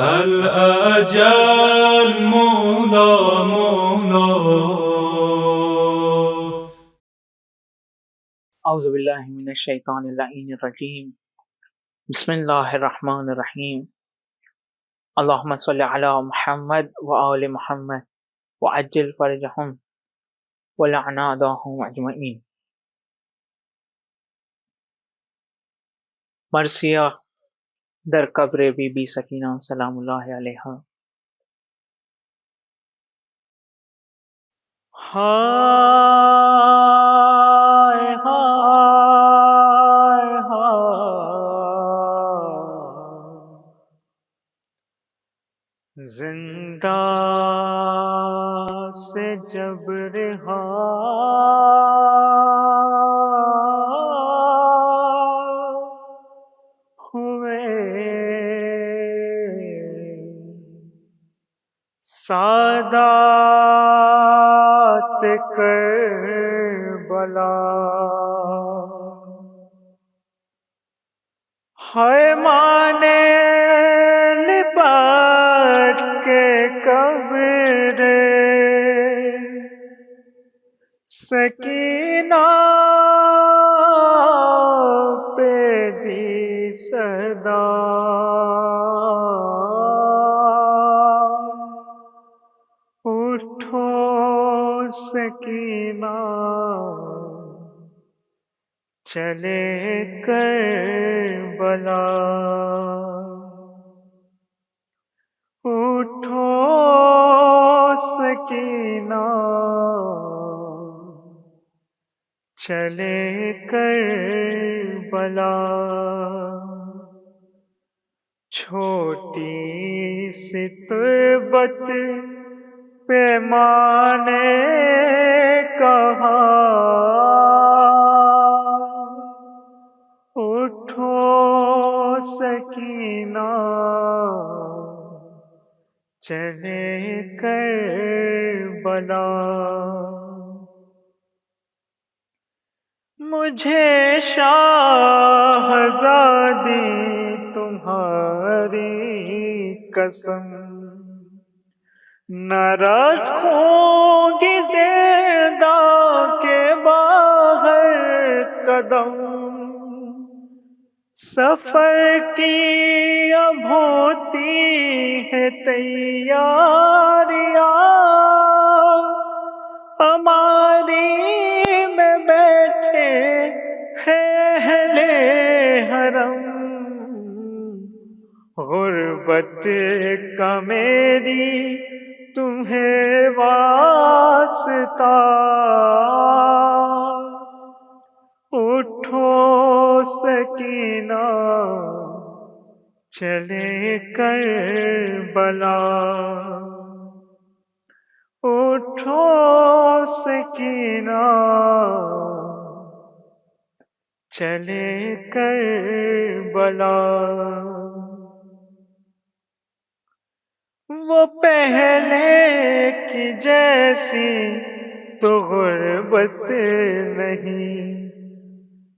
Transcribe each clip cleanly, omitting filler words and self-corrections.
الأجل مولا مولا. اعوذ باللہ من الشیطان اللعین الرجیم. بسم اللہ الرحمن الرحیم. اللہم صلی علی محمد وآل محمد وعجل فرجہم ولعن اعداءہم اجمعین. مرثیہ در قبر بی بی سکینہ سلام اللہ علیہا. ہائے ہائے ہائے، زندہ سے جب رہا سادات کربلا، ہے مانے لپٹ کے قبر سکینہ پہ دی صدا. اٹھو سکینہ چلے کربلا، اٹھو سکینہ چلے کربلا. چھوٹی سی تربت پیمانے کہاں، اٹھو سکینہ چلے کربلا. مجھے شاہزادی تمہاری قسم نہ رکھوں گی زندہ کے باہر قدم. سفر کی اب ہوتی ہے تیاریاں، ہماری میں بیٹھے ہیں اہل حرم. غربت کا میری تمہیں واسطہ، اٹھو سکینہ چلے کربلا. اٹھو سکینہ چلے کربلا. وہ پہلے کی جیسی تو غربت نہیں،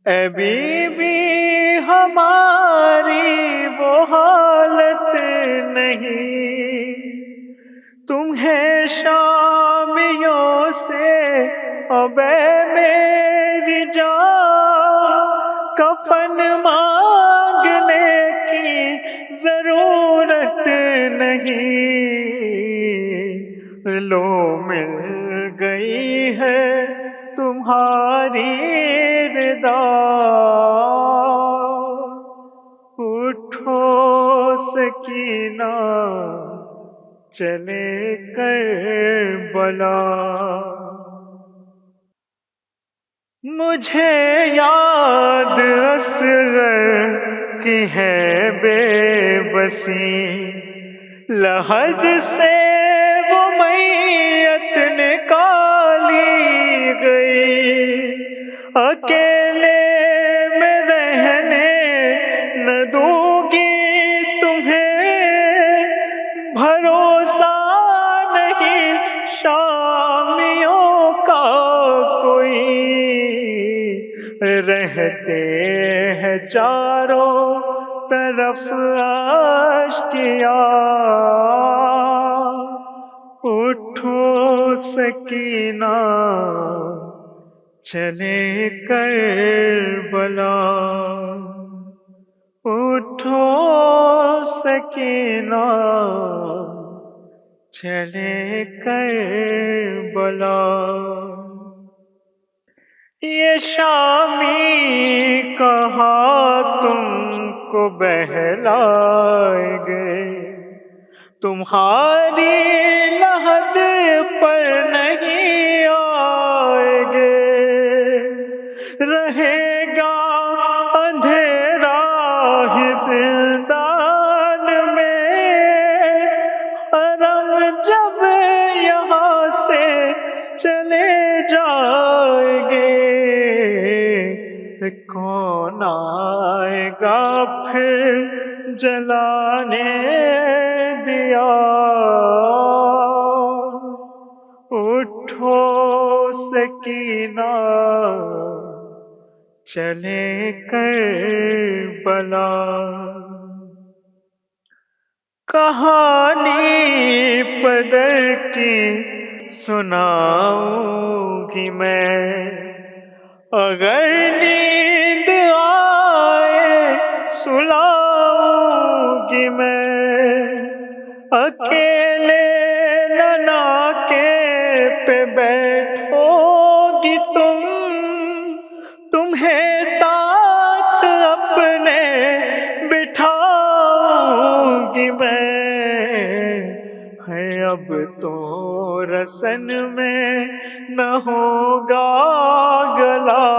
اے بی بی ہماری وہ حالت نہیں. تمہیں شامیوں سے اب اے میری جان کفن مانگنے کی ضرورت نہیں. لو مل گئی ہے تمہاری رضا، اٹھو سکینہ چلے کربلا. مجھے یاد اصغر کی ہے بے بسی، لحد سے وہ میت نکالی گئی. اکیلے میں رہنے نہ دوں گی تمہیں، بھروسہ نہیں شامیوں کا کوئی. رہتے ہیں چاروں طرف آشکیا، اٹھو سکینہ چلے کربلا، اٹھو سکینہ چلے کربلا۔ یہ شامی کہاں تم کو بہلائیں گے، تمہاری لحد پر نہیں آئیں گے، رہے گا اندھیرا ہی زندان میں، حرم جب یہاں سے چلے جائیں گے، کون آئے گا پھر جلانے دیا، اٹھو سکینہ چلے کربلا۔ کہانی پدر کی سناؤں گی میں، اگر نیند آئے سلاؤں گی میں، اکیلے نناکے پہ بیٹھو گی تمہیں ساتھ اپنے بٹھاؤں گی میں، ہے اب تو رسن میں نہ ہوگا گلا،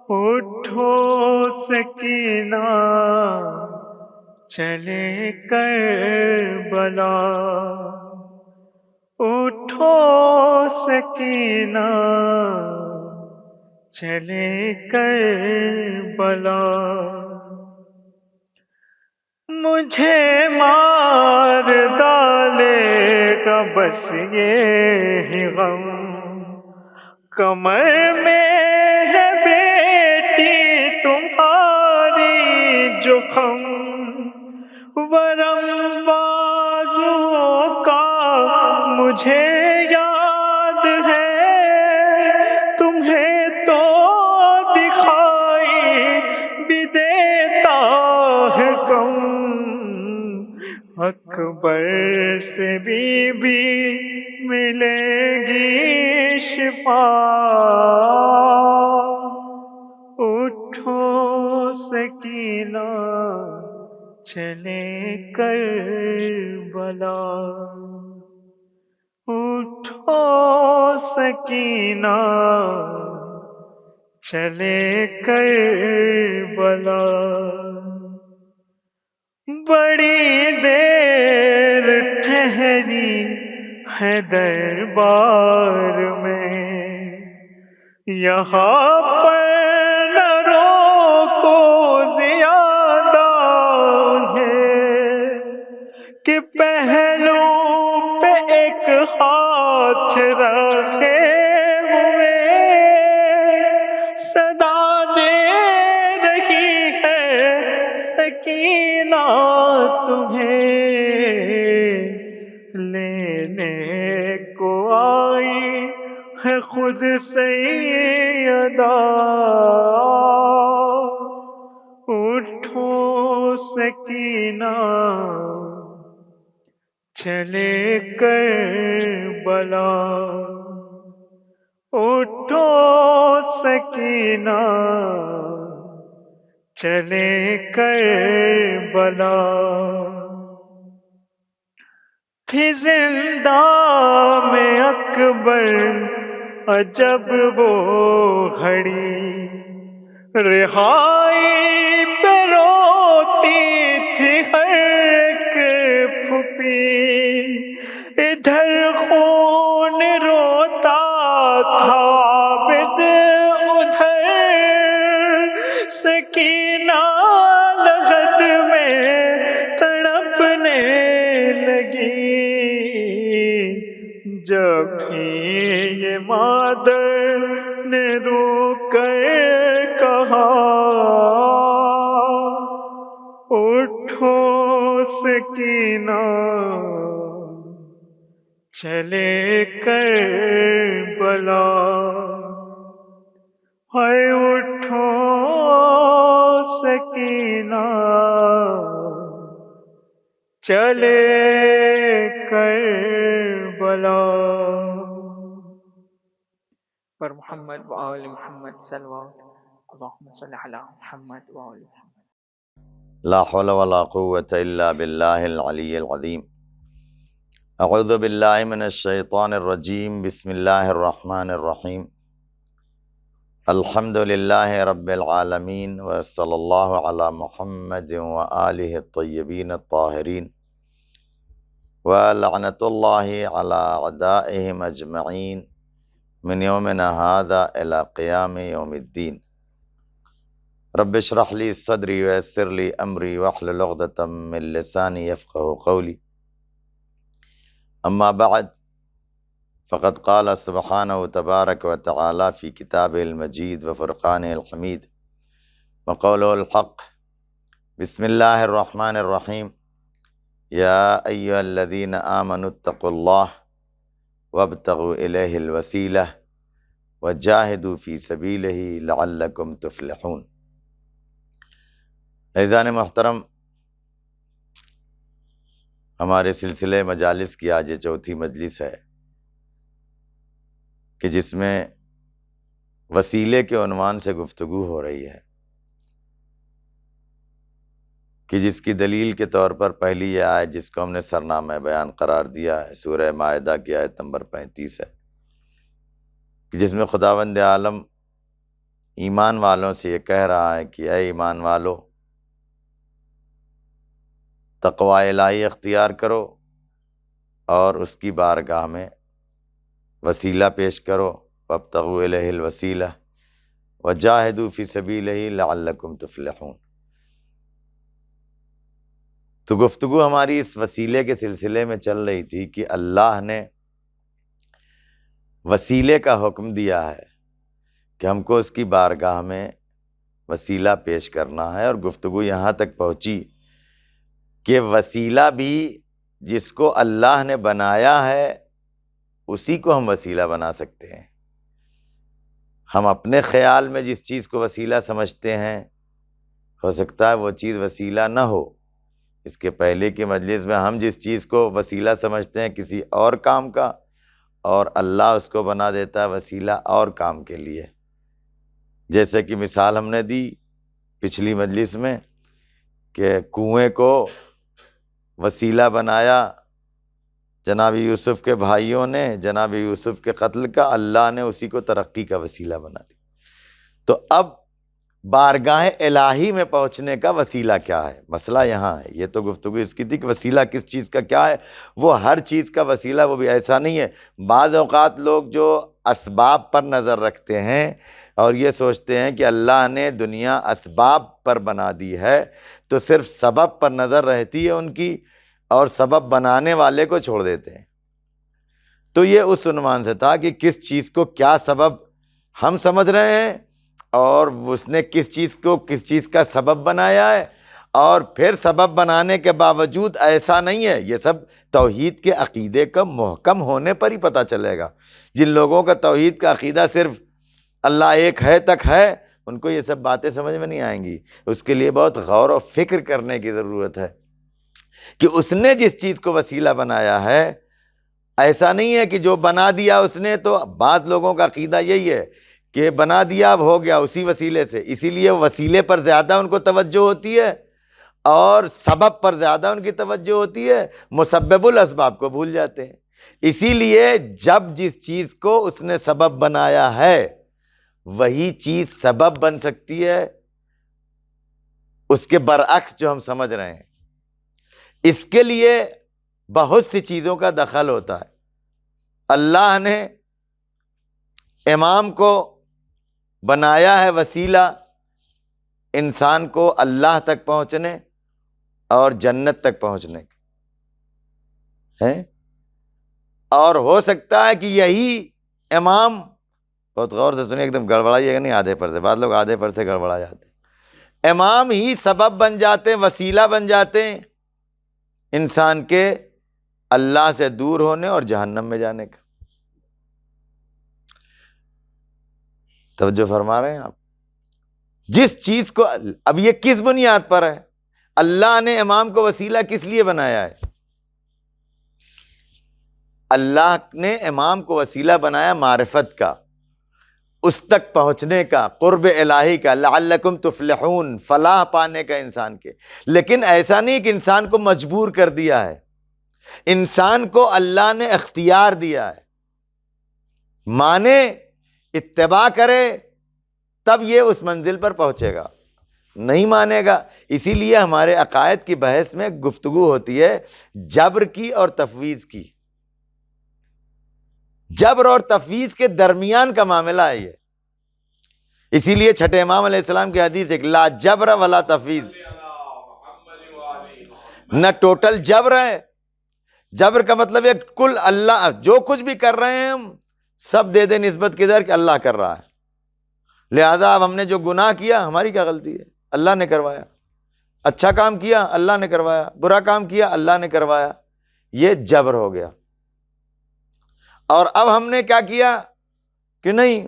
اٹھو سکینہ چلے کربلا، اٹھو سکینہ چلے کربلا۔ مجھے مار ڈالے گا بس یہ غم، کمر میں ہے بیٹی تمہاری جو خم، ورم بازوؤں کا مجھے یاد ہے، تمہیں تو دکھائی بھی دیتا ہے کم، اکبر سے بھی ملے گی شفا، اٹھو سکینہ چلے کربلا، اٹھو سکینہ چلے کربلا۔ بڑی دیر ٹھہری ہے دربار میں، یہاں پر نہ روکو زیادہ انہیں، کہ پہلو پہ ایک ہاتھ رکھے ہوئے صدا دے رہی ہے سکینہ تمہیں، لینے کو آئی ہے خود سیدہ، اٹھو سکینہ چلے کربلا، اٹھو سکینہ چلے کربلا۔ تھی زندہ میں اکبر عجب وہ گھڑی، رہائی پہ روتی تھی ہر ایک پھوپھی، ادھر خون روتا تھا عابد، ادھر سکینہ لغد میں تڑپنے لگی، جب بھی یہ مادر نے رو کر کہا اٹھو سکینہ چلے کربلا، ہائے اٹھو سکینہ چلے کربلا۔ پر محمد و آل محمد صلوات، اللہم صلی علی محمد و آل محمد۔ لا حول ولا قوة الا باللہ العلی العظیم۔ اعوذ باللہ من الشیطان الرجیم، بسم اللہ الرحمن الرحیم۔ الحمد للہ رب العالمین، وصلی اللہ علی محمد وآلہ الطیبین الطاہرین، ولعنۃ اللہ علی اعدائہم اجمعین من یومنا ھذا الی قیام یوم الدین۔ رب اشرح لی صدری ویسر لی امری واحلل عقدۃ من لسانی یفقہوا قولی۔ اما بعد فقد قال سبحانہ تبارک و تعالی فی کتابہ المجید وفرقانہ الحمید وقولہ الحق۔ بسم اللہ الرحمن الرحیم۔ یا ایھا الذین آمنوا اتقوا اللہ وابتغوا الیہ الوسیلہ وجاہدوا فی سبیلہ لعلکم تفلحون۔ عزیزان محترم، ہمارے سلسلے مجالس کی آج یہ چوتھی مجلس ہے کہ جس میں وسیلے کے عنوان سے گفتگو ہو رہی ہے، کہ جس کی دلیل کے طور پر پہلی یہ آیت جس کو ہم نے سرنامہ بیان قرار دیا ہے سورہ مائدہ کی آیت نمبر 35 ہے، کہ جس میں خداوند عالم ایمان والوں سے یہ کہہ رہا ہے کہ اے ایمان والو، تقوی الہی اختیار کرو اور اس کی بارگاہ میں وسیلہ پیش کرو، وابتغوا الیہ الوسیلہ وجاہدوا فی سبیلہ لعلکم تفلحون۔ تو گفتگو ہماری اس وسیلے کے سلسلے میں چل رہی تھی کہ اللہ نے وسیلے کا حکم دیا ہے کہ ہم کو اس کی بارگاہ میں وسیلہ پیش کرنا ہے، اور گفتگو یہاں تک پہنچی کہ وسیلہ بھی جس کو اللہ نے بنایا ہے اسی کو ہم وسیلہ بنا سکتے ہیں۔ ہم اپنے خیال میں جس چیز کو وسیلہ سمجھتے ہیں ہو سکتا ہے وہ چیز وسیلہ نہ ہو۔ اس کے پہلے کی مجلس میں ہم جس چیز کو وسیلہ سمجھتے ہیں کسی اور کام کا، اور اللہ اس کو بنا دیتا ہے وسیلہ اور کام کے لیے۔ جیسے کہ مثال ہم نے دی پچھلی مجلس میں کہ کنویں کو وسیلہ بنایا جناب یوسف کے بھائیوں نے، جناب یوسف کے قتل کا، اللہ نے اسی کو ترقی کا وسیلہ بنا دیا۔ تو اب بارگاہ الہی میں پہنچنے کا وسیلہ کیا ہے، مسئلہ یہاں ہے۔ یہ تو گفتگو اس کی تھی کہ وسیلہ کس چیز کا کیا ہے، وہ ہر چیز کا وسیلہ وہ بھی ایسا نہیں ہے۔ بعض اوقات لوگ جو اسباب پر نظر رکھتے ہیں اور یہ سوچتے ہیں کہ اللہ نے دنیا اسباب پر بنا دی ہے، تو صرف سبب پر نظر رہتی ہے ان کی، اور سبب بنانے والے کو چھوڑ دیتے ہیں۔ تو یہ اس عنوان سے تھا کہ کس چیز کو کیا سبب ہم سمجھ رہے ہیں، اور اس نے کس چیز کو کس چیز کا سبب بنایا ہے، اور پھر سبب بنانے کے باوجود ایسا نہیں ہے۔ یہ سب توحید کے عقیدے کا محکم ہونے پر ہی پتہ چلے گا۔ جن لوگوں کا توحید کا عقیدہ صرف اللہ ایک ہے تک ہے، ان کو یہ سب باتیں سمجھ میں نہیں آئیں گی۔ اس کے لیے بہت غور و فکر کرنے کی ضرورت ہے کہ اس نے جس چیز کو وسیلہ بنایا ہے، ایسا نہیں ہے کہ جو بنا دیا اس نے، تو بعض لوگوں کا عقیدہ یہی ہے کہ بنا دیا اب ہو گیا اسی وسیلے سے، اسی لیے وسیلے پر زیادہ ان کو توجہ ہوتی ہے اور سبب پر زیادہ ان کی توجہ ہوتی ہے، مسبب الاسباب کو بھول جاتے ہیں۔ اسی لیے جب جس چیز کو اس نے سبب بنایا ہے وہی چیز سبب بن سکتی ہے اس کے برعکس جو ہم سمجھ رہے ہیں۔ اس کے لیے بہت سی چیزوں کا دخل ہوتا ہے۔ اللہ نے امام کو بنایا ہے وسیلہ انسان کو اللہ تک پہنچنے اور جنت تک پہنچنے کا ہے، اور ہو سکتا ہے کہ یہی امام، بہت غور سے سنیں، ایک دم گڑبڑائیے گا نہیں آدھے پر سے، بعض لوگ آدھے پر سے گڑبڑا جاتے ہیں۔ امام ہی سبب بن جاتے ہیں، وسیلہ بن جاتے ہیں انسان کے اللہ سے دور ہونے اور جہنم میں جانے کا۔ توجہ فرما رہے ہیں آپ؟ جس چیز کو، اب یہ کس بنیاد پر ہے؟ اللہ نے امام کو وسیلہ کس لیے بنایا ہے؟ اللہ نے امام کو وسیلہ بنایا معرفت کا، اس تک پہنچنے کا، قرب الہی کا، لعلکم تفلحون، فلاح پانے کا انسان کے۔ لیکن ایسا نہیں کہ انسان کو مجبور کر دیا ہے، انسان کو اللہ نے اختیار دیا ہے، مانے اتباع کرے تب یہ اس منزل پر پہنچے گا، نہیں مانے گا۔ اسی لیے ہمارے عقائد کی بحث میں گفتگو ہوتی ہے جبر کی اور تفویض کی۔ جبر اور تفویض کے درمیان کا معاملہ ہے یہ۔ اسی لیے چھٹے امام علیہ السلام کی حدیث ایک، لا جبر ولا تفویض، نہ ٹوٹل جبر ہے۔ جبر کا مطلب ہے کل اللہ، جو کچھ بھی کر رہے ہیں ہم سب دے دے نسبت کدھر کہ اللہ کر رہا ہے، لہذا اب ہم نے جو گناہ کیا ہماری کیا غلطی ہے، اللہ نے کروایا، اچھا کام کیا اللہ نے کروایا، برا کام کیا اللہ نے کروایا، یہ جبر ہو گیا۔ اور اب ہم نے کیا کیا کہ نہیں،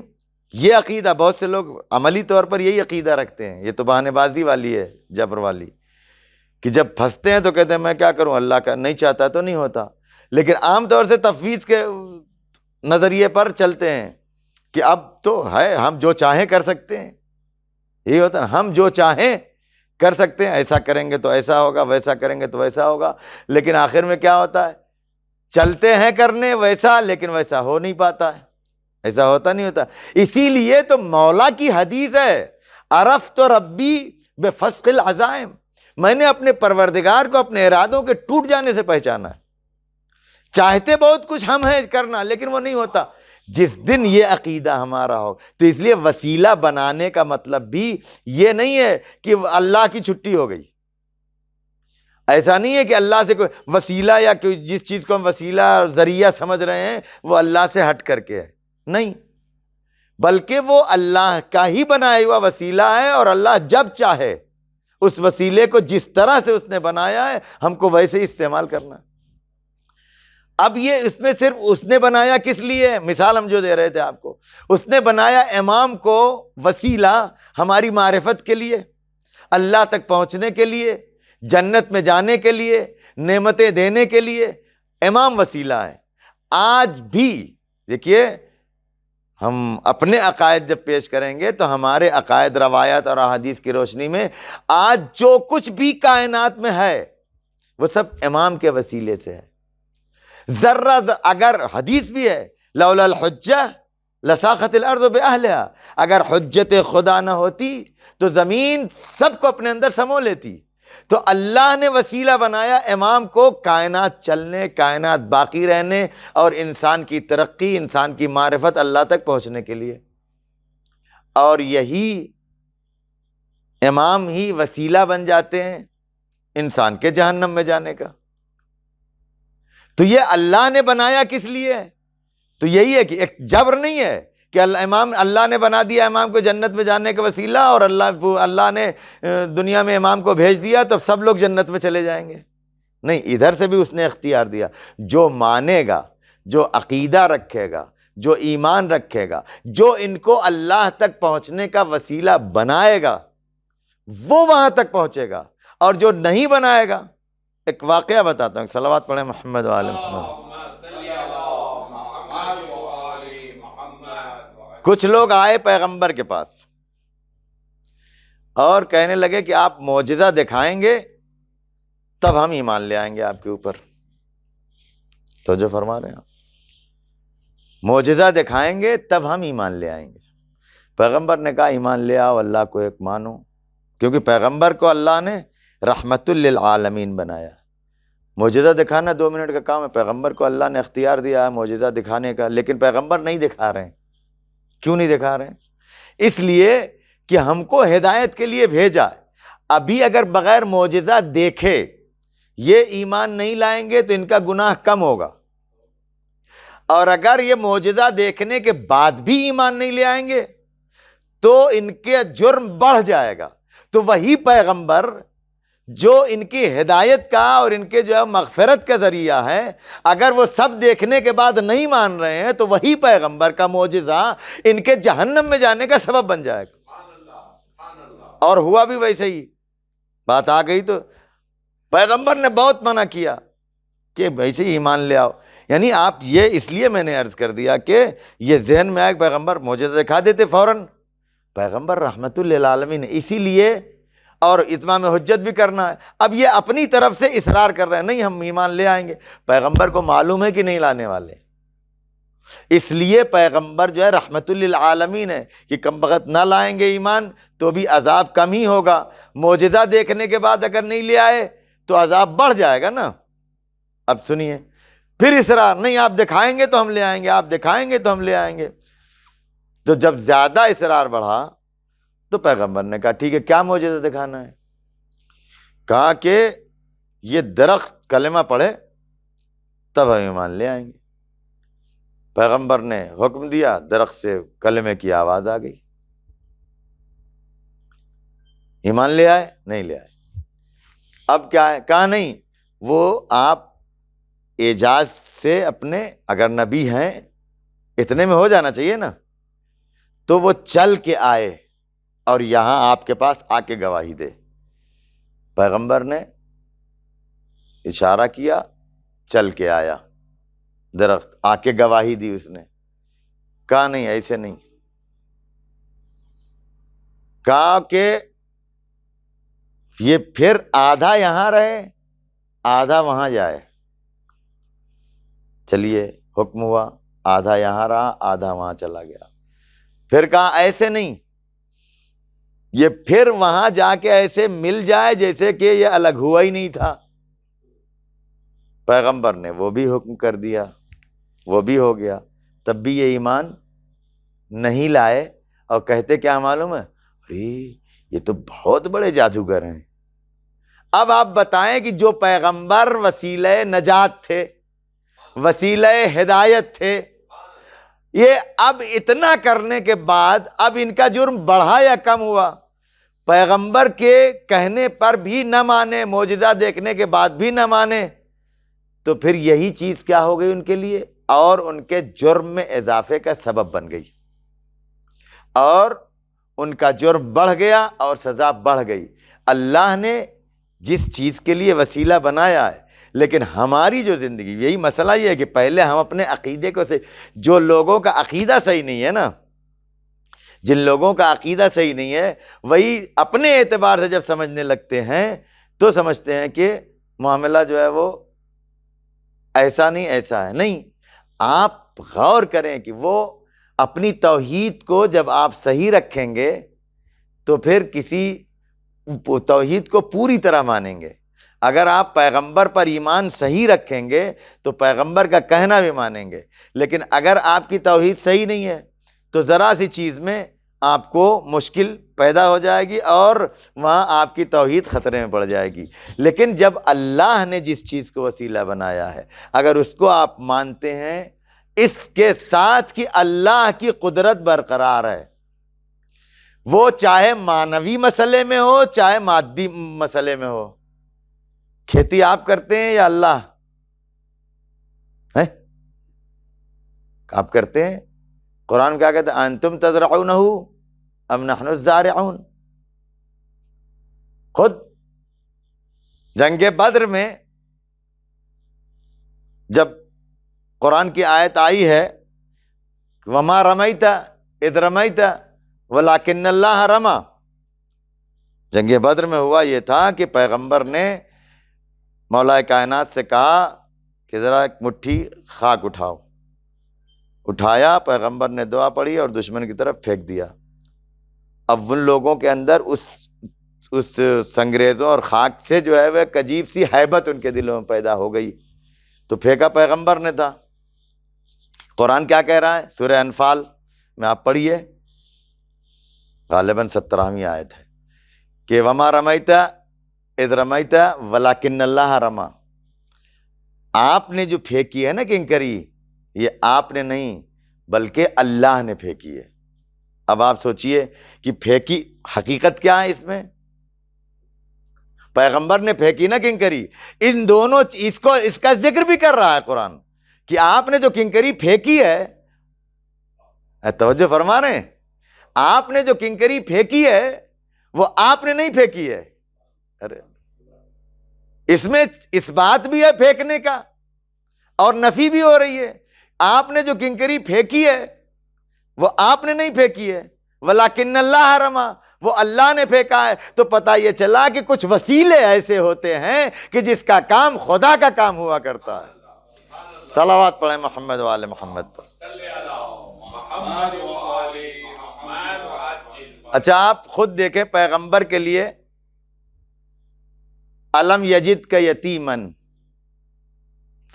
یہ عقیدہ بہت سے لوگ عملی طور پر یہی عقیدہ رکھتے ہیں، یہ تو بہانے بازی والی ہے، جبر والی، کہ جب پھنستے ہیں تو کہتے ہیں میں کیا کروں، اللہ کا نہیں چاہتا تو نہیں ہوتا۔ لیکن عام طور سے تفویض کے نظریے پر چلتے ہیں کہ اب تو ہے، ہم جو چاہیں کر سکتے ہیں، یہی ہوتا ہے، ہم جو چاہیں کر سکتے ہیں، ایسا کریں گے تو ایسا ہوگا، ویسا کریں گے تو ویسا ہوگا۔ لیکن آخر میں کیا ہوتا ہے، چلتے ہیں کرنے ویسا، لیکن ویسا ہو نہیں پاتا ہے، ایسا ہوتا نہیں ہوتا۔ اسی لیے تو مولا کی حدیث ہے، عرفت ربی بفسق العزائم، میں نے اپنے پروردگار کو اپنے ارادوں کے ٹوٹ جانے سے پہچانا ہے۔ چاہتے بہت کچھ ہم ہیں کرنا، لیکن وہ نہیں ہوتا۔ جس دن یہ عقیدہ ہمارا ہو، تو اس لیے وسیلہ بنانے کا مطلب بھی یہ نہیں ہے کہ اللہ کی چھٹی ہو گئی، ایسا نہیں ہے کہ اللہ سے کوئی وسیلہ یا جس چیز کو ہم وسیلہ اور ذریعہ سمجھ رہے ہیں وہ اللہ سے ہٹ کر کے ہے، نہیں، بلکہ وہ اللہ کا ہی بنایا ہوا وسیلہ ہے، اور اللہ جب چاہے اس وسیلے کو جس طرح سے اس نے بنایا ہے ہم کو ویسے ہی استعمال کرنا ہے۔ اب یہ اس میں صرف اس نے بنایا کس لیے، مثال ہم جو دے رہے تھے آپ کو، اس نے بنایا امام کو وسیلہ ہماری معرفت کے لیے، اللہ تک پہنچنے کے لیے، جنت میں جانے کے لیے، نعمتیں دینے کے لیے امام وسیلہ ہے۔ آج بھی دیکھیے، ہم اپنے عقائد جب پیش کریں گے تو ہمارے عقائد، روایات اور احادیث کی روشنی میں آج جو کچھ بھی کائنات میں ہے وہ سب امام کے وسیلے سے ہے۔ ذرہ اگر حدیث بھی ہے، لولا الحجہ لساخت الارض باہلہا، اگر حجت خدا نہ ہوتی تو زمین سب کو اپنے اندر سمو لیتی۔ تو اللہ نے وسیلہ بنایا امام کو کائنات چلنے، کائنات باقی رہنے اور انسان کی ترقی، انسان کی معرفت اللہ تک پہنچنے کے لیے، اور یہی امام ہی وسیلہ بن جاتے ہیں انسان کے جہنم میں جانے کا۔ تو یہ اللہ نے بنایا کس لیے ہے؟ تو یہی ہے کہ ایک جبر نہیں ہے کہ اللہ نے بنا دیا امام کو جنت میں جانے کا وسیلہ، اور اللہ نے دنیا میں امام کو بھیج دیا تو سب لوگ جنت میں چلے جائیں گے، نہیں، ادھر سے بھی اس نے اختیار دیا۔ جو مانے گا، جو عقیدہ رکھے گا، جو ایمان رکھے گا، جو ان کو اللہ تک پہنچنے کا وسیلہ بنائے گا، وہ وہاں تک پہنچے گا، اور جو نہیں بنائے گا، ایک واقعہ بتاتا ہوں، صلوات پڑھیں محمد وآل محمد۔ کچھ لوگ آئے پیغمبر کے پاس اور کہنے لگے کہ آپ معجزہ دکھائیں گے تب ہم ایمان لے آئیں گے آپ کے اوپر۔ تو جو فرما رہے ہیں آپ، معجزہ دکھائیں گے تب ہم ایمان لے آئیں گے۔ پیغمبر نے کہا ایمان لے آؤ، اللہ کو ایک مانو، کیونکہ پیغمبر کو اللہ نے رحمت للعالمین بنایا۔ معجزہ دکھانا 2 منٹ کا کام ہے، پیغمبر کو اللہ نے اختیار دیا ہے معجزہ دکھانے کا، لیکن پیغمبر نہیں دکھا رہے ہیں۔ کیوں نہیں دکھا رہے ہیں؟ اس لیے کہ ہم کو ہدایت کے لیے بھیجا۔ ابھی اگر بغیر معجزہ دیکھے یہ ایمان نہیں لائیں گے تو ان کا گناہ کم ہوگا، اور اگر یہ معجزہ دیکھنے کے بعد بھی ایمان نہیں لے آئیں گے تو ان کے جرم بڑھ جائے گا۔ تو وہی پیغمبر جو ان کی ہدایت کا اور ان کے جو ہے مغفرت کا ذریعہ ہے، اگر وہ سب دیکھنے کے بعد نہیں مان رہے ہیں تو وہی پیغمبر کا معجزہ ان کے جہنم میں جانے کا سبب بن جائے گا۔ اور ہوا بھی ویسے ہی، بات آ گئی تو پیغمبر نے بہت منع کیا کہ ویسے ہی ایمان لے آؤ۔ یعنی آپ یہ اس لیے میں نے عرض کر دیا کہ یہ ذہن میں آئے پیغمبر معجزہ دکھا دیتے فوراً، پیغمبر رحمت للعالمین، اسی لیے اور اتمام حجت بھی کرنا ہے۔ اب یہ اپنی طرف سے اصرار کر رہے ہیں نہیں ہم ایمان لے آئیں گے، پیغمبر کو معلوم ہے کہ نہیں لانے والے، اس لیے پیغمبر جو ہے رحمت للعالمین ہے کہ کم بخت نہ لائیں گے ایمان تو بھی عذاب کم ہی ہوگا، معجزہ دیکھنے کے بعد اگر نہیں لے آئے تو عذاب بڑھ جائے گا نا۔ اب سنیے پھر اصرار، نہیں آپ دکھائیں گے تو ہم لے آئیں گے، آپ دکھائیں گے تو ہم لے آئیں گے۔ تو جب زیادہ اصرار بڑھا تو پیغمبر نے کہا ٹھیک ہے کیا معجزہ دکھانا ہے؟ کہا کہ یہ درخت کلمہ پڑھے تب ہم ایمان لے آئیں گے۔ پیغمبر نے حکم دیا، درخت سے کلمے کی آواز آ گئی، ایمان لے آئے؟ نہیں لے آئے۔ اب کیا ہے؟ کہا نہیں، وہ آپ اعجاز سے اپنے اگر نبی ہیں اتنے میں ہو جانا چاہیے نا، تو وہ چل کے آئے اور یہاں آپ کے پاس آ کے گواہی دے۔ پیغمبر نے اشارہ کیا، چل کے آیا درخت، آ کے گواہی دی اس نے۔ کہا نہیں ایسے نہیں، کہا کہ یہ پھر آدھا یہاں رہے آدھا وہاں جائے۔ چلیے حکم ہوا، آدھا یہاں رہا آدھا وہاں چلا گیا۔ پھر کہا ایسے نہیں، یہ پھر وہاں جا کے ایسے مل جائے جیسے کہ یہ الگ ہوا ہی نہیں تھا۔ پیغمبر نے وہ بھی حکم کر دیا، وہ بھی ہو گیا، تب بھی یہ ایمان نہیں لائے اور کہتے کیا معلوم ہے، ارے یہ تو بہت بڑے جادوگر ہیں۔ اب آپ بتائیں کہ جو پیغمبر وسیلہ نجات تھے، وسیلہ ہدایت تھے، یہ اب اتنا کرنے کے بعد اب ان کا جرم بڑھا یا کم ہوا؟ پیغمبر کے کہنے پر بھی نہ مانے، معجزہ دیکھنے کے بعد بھی نہ مانے، تو پھر یہی چیز کیا ہو گئی ان کے لیے، اور ان کے جرم میں اضافے کا سبب بن گئی، اور ان کا جرم بڑھ گیا اور سزا بڑھ گئی۔ اللہ نے جس چیز کے لیے وسیلہ بنایا ہے، لیکن ہماری جو زندگی، یہی مسئلہ یہ ہے کہ پہلے ہم اپنے عقیدے کو جو لوگوں کا عقیدہ صحیح نہیں ہے نا، جن لوگوں کا عقیدہ صحیح نہیں ہے، وہی اپنے اعتبار سے جب سمجھنے لگتے ہیں تو سمجھتے ہیں کہ معاملہ جو ہے وہ ایسا نہیں ایسا ہے۔ نہیں، آپ غور کریں کہ وہ اپنی توحید کو جب آپ صحیح رکھیں گے تو پھر کسی توحید کو پوری طرح مانیں گے۔ اگر آپ پیغمبر پر ایمان صحیح رکھیں گے تو پیغمبر کا کہنا بھی مانیں گے، لیکن اگر آپ کی توحید صحیح نہیں ہے تو ذرا سی چیز میں آپ کو مشکل پیدا ہو جائے گی اور وہاں آپ کی توحید خطرے میں پڑ جائے گی۔ لیکن جب اللہ نے جس چیز کو وسیلہ بنایا ہے، اگر اس کو آپ مانتے ہیں، اس کے ساتھ کہ اللہ کی قدرت برقرار ہے، وہ چاہے معنوی مسئلے میں ہو چاہے مادی مسئلے میں ہو۔ کھیتی آپ کرتے ہیں یا اللہ ہے؟ آپ کرتے ہیں۔ قرآن کیا کہتا ہے؟ انتم تزرعونہ ام نحن الزارعون۔ خود جنگ بدر میں جب قرآن کی آیت آئی ہے وما رمیت اذ رمیت ولکن اللہ رمی، جنگ بدر میں ہوا یہ تھا کہ پیغمبر نے مولا کائنات سے کہا کہ ذرا ایک مٹھی خاک اٹھاؤ، اٹھایا، پیغمبر نے دعا پڑھی اور دشمن کی طرف پھینک دیا۔ اب ان لوگوں کے اندر اس سنگریزوں اور خاک سے جو ہے وہ ایک عجیب سی ہیبت ان کے دلوں میں پیدا ہو گئی، تو پھینکا پیغمبر نے تھا۔ قرآن کیا کہہ رہا ہے؟ سورہ انفال میں آپ پڑھیے، غالباً 17ویں آیت ہے کہ وما رمیت اذ رمیت ولکن اللہ رمی۔ آپ نے جو پھینکی ہے نا کنکری، یہ آپ نے نہیں بلکہ اللہ نے پھینکی ہے۔ اب آپ سوچئے کہ پھینکی حقیقت کیا ہے اس میں؟ پیغمبر نے پھینکی نا کنکری، ان دونوں اس کا ذکر بھی کر رہا ہے قرآن کہ آپ نے جو کنکری پھینکی ہے، توجہ فرما رہے ہیں، آپ نے جو کنکری پھینکی ہے وہ آپ نے نہیں پھینکی ہے. ارے اس میں اس بات بھی ہے پھینکنے کا اور نفی بھی ہو رہی ہے. آپ نے جو کنکری پھینکی ہے وہ آپ نے نہیں پھینکی ہے، ولیکن اللہ رما، وہ اللہ نے پھینکا ہے. تو پتہ یہ چلا کہ کچھ وسیلے ایسے ہوتے ہیں کہ جس کا کام خدا کا کام ہوا کرتا ہے. صلوات پڑھیں محمد وآل محمد پر. اچھا آپ خود دیکھیں، پیغمبر کے لیے الم یجد کا یتیمن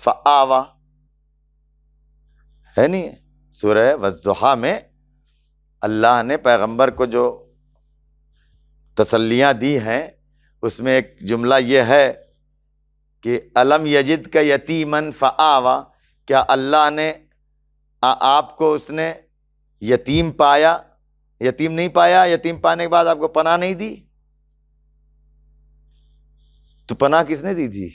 فآوا ہے نہیں، سورہ والضحیٰ میں اللہ نے پیغمبر کو جو تسلیاں دی ہیں اس میں ایک جملہ یہ ہے کہ الم یجد کا یتیمن فآوا، کیا اللہ نے آپ کو اس نے یتیم پایا، یتیم نہیں پایا، یتیم پانے کے بعد آپ کو پناہ نہیں دی؟ تو پناہ کس نے دی تھی؟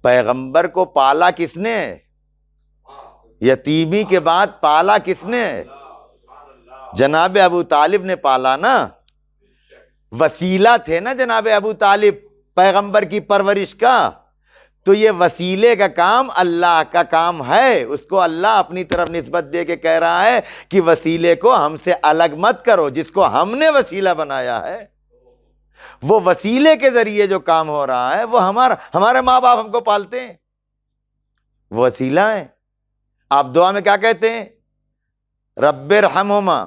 پیغمبر کو پالا کس نے؟ یتیمی کے بعد پالا کس نے؟ جناب ابو طالب نے پالا نا، وسیلہ تھے نا جناب ابو طالب پیغمبر کی پرورش کا. تو یہ وسیلے کا کام اللہ کا کام ہے، اس کو اللہ اپنی طرف نسبت دے کے کہہ رہا ہے کہ وسیلے کو ہم سے الگ مت کرو. جس کو ہم نے وسیلہ بنایا ہے، وہ وسیلے کے ذریعے جو کام ہو رہا ہے وہ ہمارے ماں باپ ہم کو پالتے ہیں، وہ وسیلہ ہیں. آپ دعا میں کیا کہتے ہیں؟ رب ارحمہما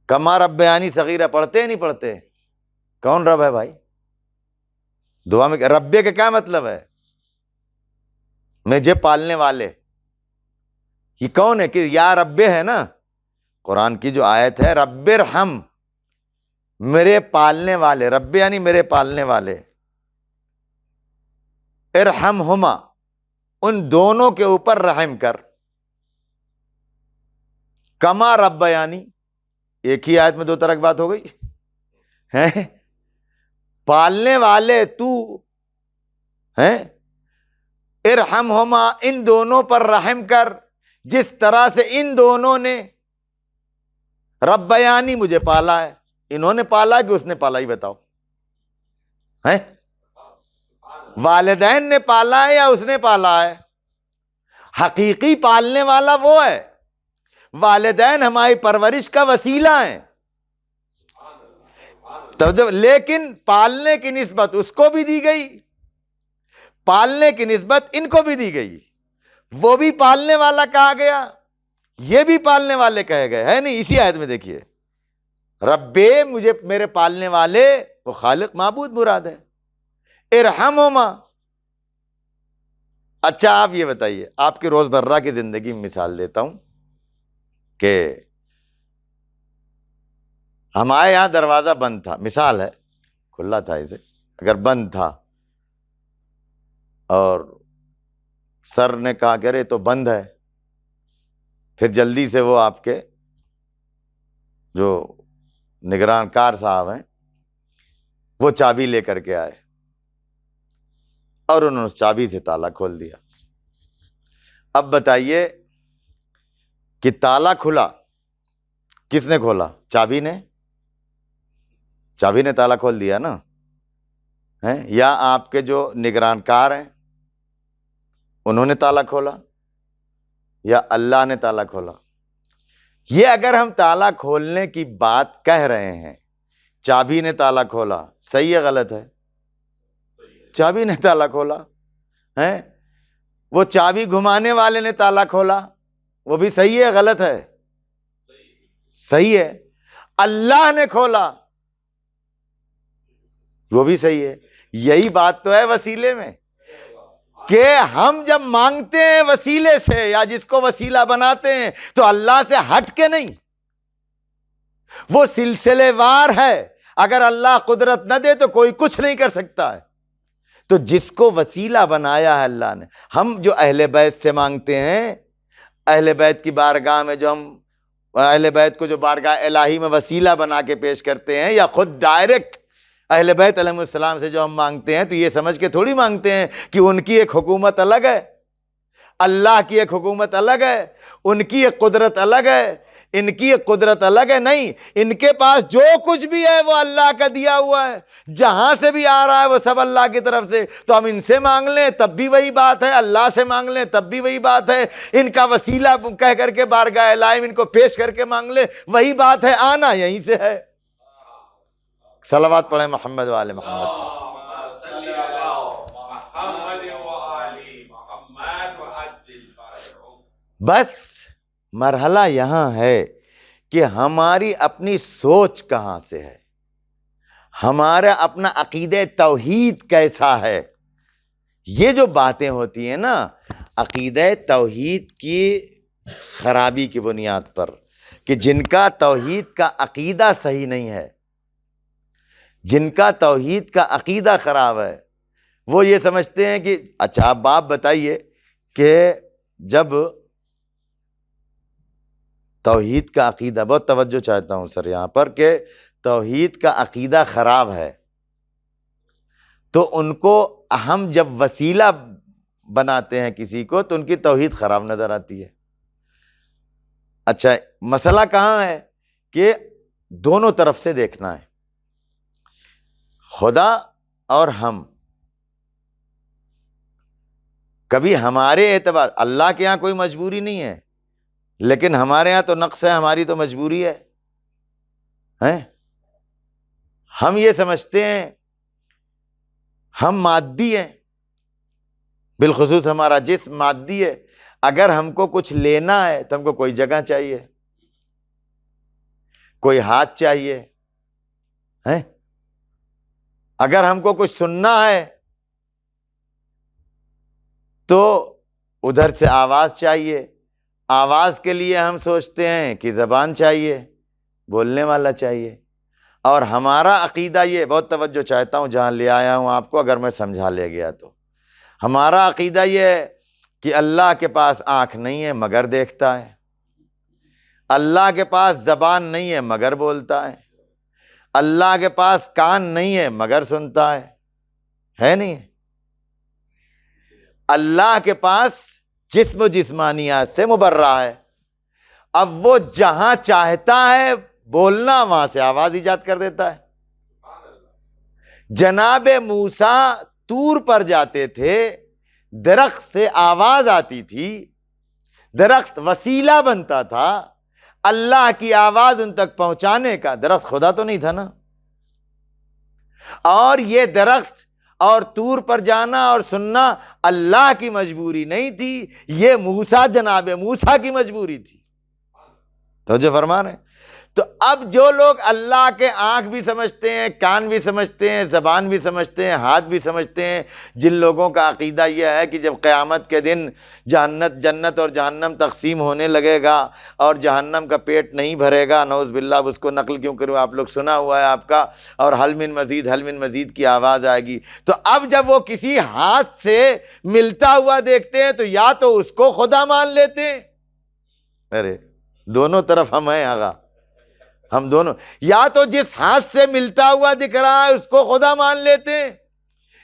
کما ربیانی صغیرہ، پڑھتے ہیں نہیں پڑھتے؟ کون رب ہے بھائی دعا میں؟ ربے کا کیا مطلب ہے؟ مجھے پالنے والے. یہ کون ہے کہ یا ربے ہے نا؟ قرآن کی جو آیت ہے رب ارحم، میرے پالنے والے، رب یعنی میرے پالنے والے، ارحمہما ان دونوں کے اوپر رحم کر، کما رب یعنی ایک ہی آیت میں دو طرح کی بات ہو گئی ہے. پالنے والے تو ہیں، ارحمہما ان دونوں پر رحم کر جس طرح سے ان دونوں نے ربیانی مجھے پالا ہے. انہوں نے پالا کہ اس نے پالا؟ ہی بتاؤ ہیں؟ والدین نے پالا ہے یا اس نے پالا ہے؟ حقیقی پالنے والا وہ ہے، والدین ہماری پرورش کا وسیلہ ہیں. لیکن پالنے کی نسبت اس کو بھی دی گئی، پالنے کی نسبت ان کو بھی دی گئی. وہ بھی پالنے والا کہا گیا، یہ بھی پالنے والے کہے گئے، ہے نہیں؟ اسی آیت میں دیکھیے، ربے مجھے میرے پالنے والے، وہ خالق معبود مراد ہے. ارحمہما. اچھا آپ یہ بتائیے، آپ کی روز مرہ کی زندگی میں مثال دیتا ہوں کہ ہمارے یہاں دروازہ بند تھا، مثال ہے، کھلا تھا، اسے اگر بند تھا اور سر نے کہا کہ ارے تو بند ہے، پھر جلدی سے وہ آپ کے جو نگران کار صاحب ہیں وہ چابی لے کر کے آئے اور انہوں نے اس چابی سے تالا کھول دیا. اب بتائیے کہ تالا کھلا کس نے کھولا؟ چابی نے. چابی نے تالا کھول دیا نا، یا آپ کے جو نگران کار ہیں انہوں نے تالا کھولا، یا اللہ نے تالا کھولا؟ یہ اگر ہم تالا کھولنے کی بات کہہ رہے ہیں، چابی نے تالا کھولا، صحیح ہے غلط ہے؟ چابی نے تالا کھولا ہے. وہ چابی گھمانے والے نے تالا کھولا، وہ بھی صحیح ہے غلط ہے؟ صحیح ہے. اللہ نے کھولا، وہ بھی صحیح ہے. یہی بات تو ہے وسیلے میں، کہ ہم جب مانگتے ہیں وسیلے سے یا جس کو وسیلہ بناتے ہیں تو اللہ سے ہٹ کے نہیں، وہ سلسلے وار ہے. اگر اللہ قدرت نہ دے تو کوئی کچھ نہیں کر سکتا ہے. تو جس کو وسیلہ بنایا ہے اللہ نے، ہم جو اہل بیت سے مانگتے ہیں، اہل بیت کی بارگاہ میں جو ہم اہل بیت کو جو بارگاہ الہی میں وسیلہ بنا کے پیش کرتے ہیں، یا خود ڈائریکٹ اہل بیت علیہ السلام سے جو ہم مانگتے ہیں، تو یہ سمجھ کے تھوڑی مانگتے ہیں کہ ان کی ایک حکومت الگ ہے، اللہ کی ایک حکومت الگ ہے، ان کی ایک قدرت الگ ہے، ان کی ایک قدرت الگ ہے. نہیں، ان کے پاس جو کچھ بھی ہے وہ اللہ کا دیا ہوا ہے، جہاں سے بھی آ رہا ہے وہ سب اللہ کی طرف سے. تو ہم ان سے مانگ لیں تب بھی وہی بات ہے، اللہ سے مانگ لیں تب بھی وہی بات ہے، ان کا وسیلہ کہہ کر کے بارگاہ الہی ان کو پیش کر کے مانگ لیں وہی بات ہے، آنا یہیں سے ہے. صلوات پڑھیں محمد وآل محمد. بس مرحلہ یہاں ہے کہ ہماری اپنی سوچ کہاں سے ہے، ہمارا اپنا عقیدہ توحید کیسا ہے. یہ جو باتیں ہوتی ہیں نا عقیدہ توحید کی خرابی کی بنیاد پر، کہ جن کا توحید کا عقیدہ صحیح نہیں ہے، جن کا توحید کا عقیدہ خراب ہے، وہ یہ سمجھتے ہیں کہ اچھا آپ بتائیے کہ جب توحید کا عقیدہ، بہت توجہ چاہتا ہوں سر یہاں پر، کہ توحید کا عقیدہ خراب ہے تو ان کو ہم جب وسیلہ بناتے ہیں کسی کو تو ان کی توحید خراب نظر آتی ہے. اچھا مسئلہ کہاں ہے کہ دونوں طرف سے دیکھنا ہے، خدا اور ہم. کبھی ہمارے اعتبار، اللہ کے یہاں کوئی مجبوری نہیں ہے، لیکن ہمارے ہاں تو نقص ہے، ہماری تو مجبوری ہے. ہم یہ سمجھتے ہیں ہم مادی ہیں، بالخصوص ہمارا جسم مادی ہے. اگر ہم کو کچھ لینا ہے تو ہم کو کوئی جگہ چاہیے، کوئی ہاتھ چاہیے. اگر ہم کو کچھ سننا ہے تو ادھر سے آواز چاہیے، آواز کے لیے ہم سوچتے ہیں کہ زبان چاہیے، بولنے والا چاہیے. اور ہمارا عقیدہ یہ، بہت توجہ چاہتا ہوں جہاں لے آیا ہوں آپ کو، اگر میں سمجھا لے گیا تو، ہمارا عقیدہ یہ ہے کہ اللہ کے پاس آنکھ نہیں ہے مگر دیکھتا ہے، اللہ کے پاس زبان نہیں ہے مگر بولتا ہے، اللہ کے پاس کان نہیں ہے مگر سنتا ہے نہیں. اللہ کے پاس جسم و جسمانیات سے مبرہ ہے. اب وہ جہاں چاہتا ہے بولنا وہاں سے آواز ایجاد کر دیتا ہے. جناب موسیٰ طور پر جاتے تھے، درخت سے آواز آتی تھی، درخت وسیلہ بنتا تھا اللہ کی آواز ان تک پہنچانے کا. درخت خدا تو نہیں تھا نا. اور یہ درخت اور طور پر جانا اور سننا اللہ کی مجبوری نہیں تھی، یہ موسیٰ، جناب موسیٰ کی مجبوری تھی. توجہ فرما رہے ہیں. تو اب جو لوگ اللہ کے آنکھ بھی سمجھتے ہیں، کان بھی سمجھتے ہیں، زبان بھی سمجھتے ہیں، ہاتھ بھی سمجھتے ہیں، جن لوگوں کا عقیدہ یہ ہے کہ جب قیامت کے دن جنت اور جہنم تقسیم ہونے لگے گا اور جہنم کا پیٹ نہیں بھرے گا، نعوذ باللہ، اب اس کو نقل کیوں کروں، آپ لوگ سنا ہوا ہے آپ کا، اور حل من مزید کی آواز آئے گی. تو اب جب وہ کسی ہاتھ سے ملتا ہوا دیکھتے ہیں تو یا تو اس کو خدا مان لیتے ہیں، ارے دونوں طرف ہم ہیں آگا، ہم دونوں، یا تو جس ہاتھ سے ملتا ہوا دکھ رہا ہے اس کو خدا مان لیتے ہیں،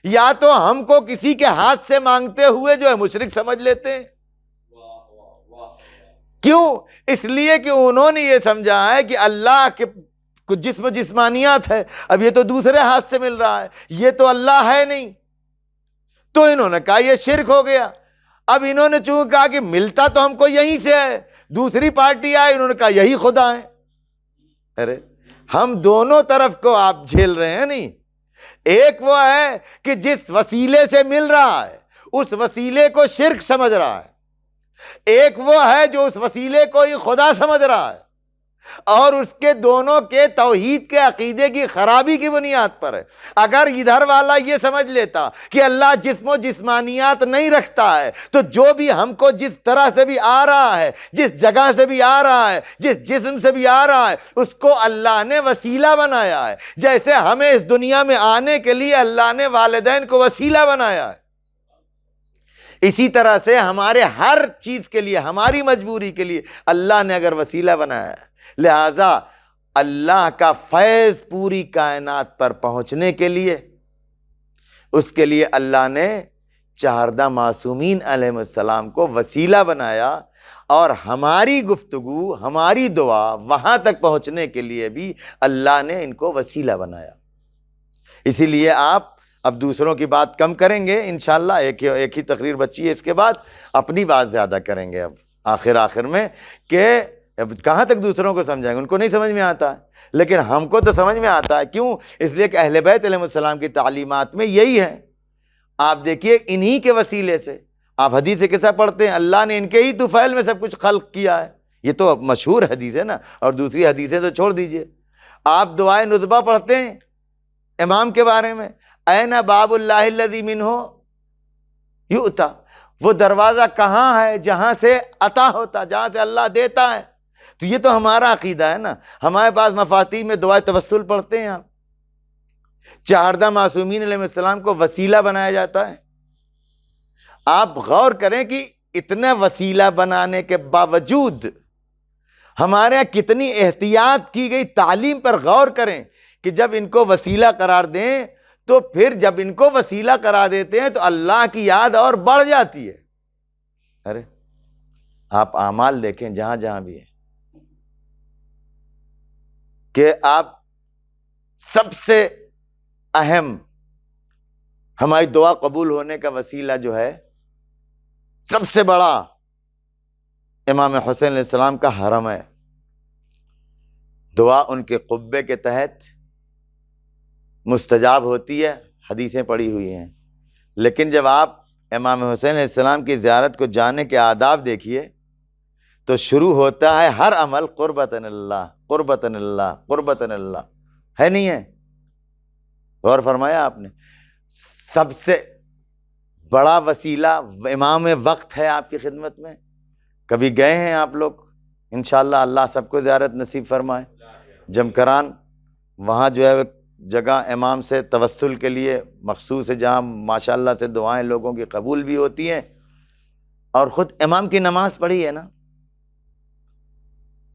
یا تو ہم کو کسی کے ہاتھ سے مانگتے ہوئے جو ہے مشرک سمجھ لیتے ہیں. کیوں؟ اس لیے کہ انہوں نے یہ سمجھا ہے کہ اللہ کے کچھ جسم جسمانیات ہے، اب یہ تو دوسرے ہاتھ سے مل رہا ہے، یہ تو اللہ ہے نہیں. تو انہوں نے کہا یہ شرک ہو گیا. اب انہوں نے چونکہ کہا کہ ملتا تو ہم کو یہیں سے ہے، دوسری پارٹی آئی، انہوں نے کہا یہی خدا ہے. ارے ہم دونوں طرف کو آپ جھیل رہے ہیں. نہیں، ایک وہ ہے کہ جس وسیلے سے مل رہا ہے اس وسیلے کو شرک سمجھ رہا ہے، ایک وہ ہے جو اس وسیلے کو ہی خدا سمجھ رہا ہے، اور اس کے دونوں کے توحید کے عقیدے کی خرابی کی بنیاد پر ہے. اگر ادھر والا یہ سمجھ لیتا کہ اللہ جسم و جسمانیات نہیں رکھتا ہے تو جو بھی ہم کو جس طرح سے بھی آ رہا ہے، جس جگہ سے بھی آ رہا ہے، جس جسم سے بھی آ رہا ہے، اس کو اللہ نے وسیلہ بنایا ہے، جیسے ہمیں اس دنیا میں آنے کے لیے اللہ نے والدین کو وسیلہ بنایا ہے. اسی طرح سے ہمارے ہر چیز کے لیے، ہماری مجبوری کے لیے اللہ نے اگر وسیلہ بنایا ہے، لہذا اللہ کا فیض پوری کائنات پر پہنچنے کے لیے، اس کے لیے اللہ نے 14 معصومین علیہ السلام کو وسیلہ بنایا، اور ہماری گفتگو، ہماری دعا وہاں تک پہنچنے کے لیے بھی اللہ نے ان کو وسیلہ بنایا۔ اسی لیے آپ اب دوسروں کی بات کم کریں گے انشاءاللہ، ایک ہی تقریر بچی ہے، اس کے بعد اپنی بات زیادہ کریں گے اب آخر میں، کہ اب کہاں تک دوسروں کو سمجھائیں گے، ان کو نہیں سمجھ میں آتا ہے، لیکن ہم کو تو سمجھ میں آتا ہے۔ کیوں؟ اس لیے کہ اہل بیت علیہ السلام کی تعلیمات میں یہی ہے۔ آپ دیکھیے انہی کے وسیلے سے آپ حدیث قصہ پڑھتے ہیں، اللہ نے ان کے ہی طفیل میں سب کچھ خلق کیا ہے، یہ تو مشہور حدیث ہے نا، اور دوسری حدیثیں تو چھوڑ دیجئے۔ آپ دعائے نطبہ پڑھتے ہیں امام کے بارے میں، این باب اللہ الذی منہ یؤتی، وہ دروازہ کہاں ہے جہاں سے عطا ہوتا، جہاں سے اللہ دیتا ہے۔ تو یہ تو ہمارا عقیدہ ہے نا، ہمارے پاس مفاتیح میں دعائے توسل پڑھتے ہیں آپ، 14 معصومین علیہ السلام کو وسیلہ بنایا جاتا ہے۔ آپ غور کریں کہ اتنا وسیلہ بنانے کے باوجود ہمارے یہاں کتنی احتیاط کی گئی، تعلیم پر غور کریں کہ جب ان کو وسیلہ قرار دیں تو پھر جب ان کو وسیلہ قرار دیتے ہیں تو اللہ کی یاد اور بڑھ جاتی ہے۔ ارے آپ اعمال دیکھیں جہاں جہاں بھی ہیں، کہ آپ سب سے اہم ہماری دعا قبول ہونے کا وسیلہ جو ہے، سب سے بڑا امام حسین علیہ السلام کا حرم ہے۔ دعا ان کے قبے کے تحت مستجاب ہوتی ہے، حدیثیں پڑھی ہوئی ہیں، لیکن جب آپ امام حسین علیہ السلام کی زیارت کو جانے کے آداب دیکھیے تو شروع ہوتا ہے ہر عمل قربتاً اللہ، قربتاً اللہ، قربتاً اللہ، ہے نہیں ہے؟ غور فرمایا آپ نے؟ سب سے بڑا وسیلہ امام وقت ہے آپ کی خدمت میں۔ کبھی گئے ہیں آپ لوگ؟ انشاءاللہ اللہ سب کو زیارت نصیب فرمائے۔ جمکران، وہاں جو ہے جگہ امام سے توسل کے لیے مخصوص ہے، جہاں ماشاءاللہ سے دعائیں لوگوں کی قبول بھی ہوتی ہیں، اور خود امام کی نماز پڑھی ہے نا۔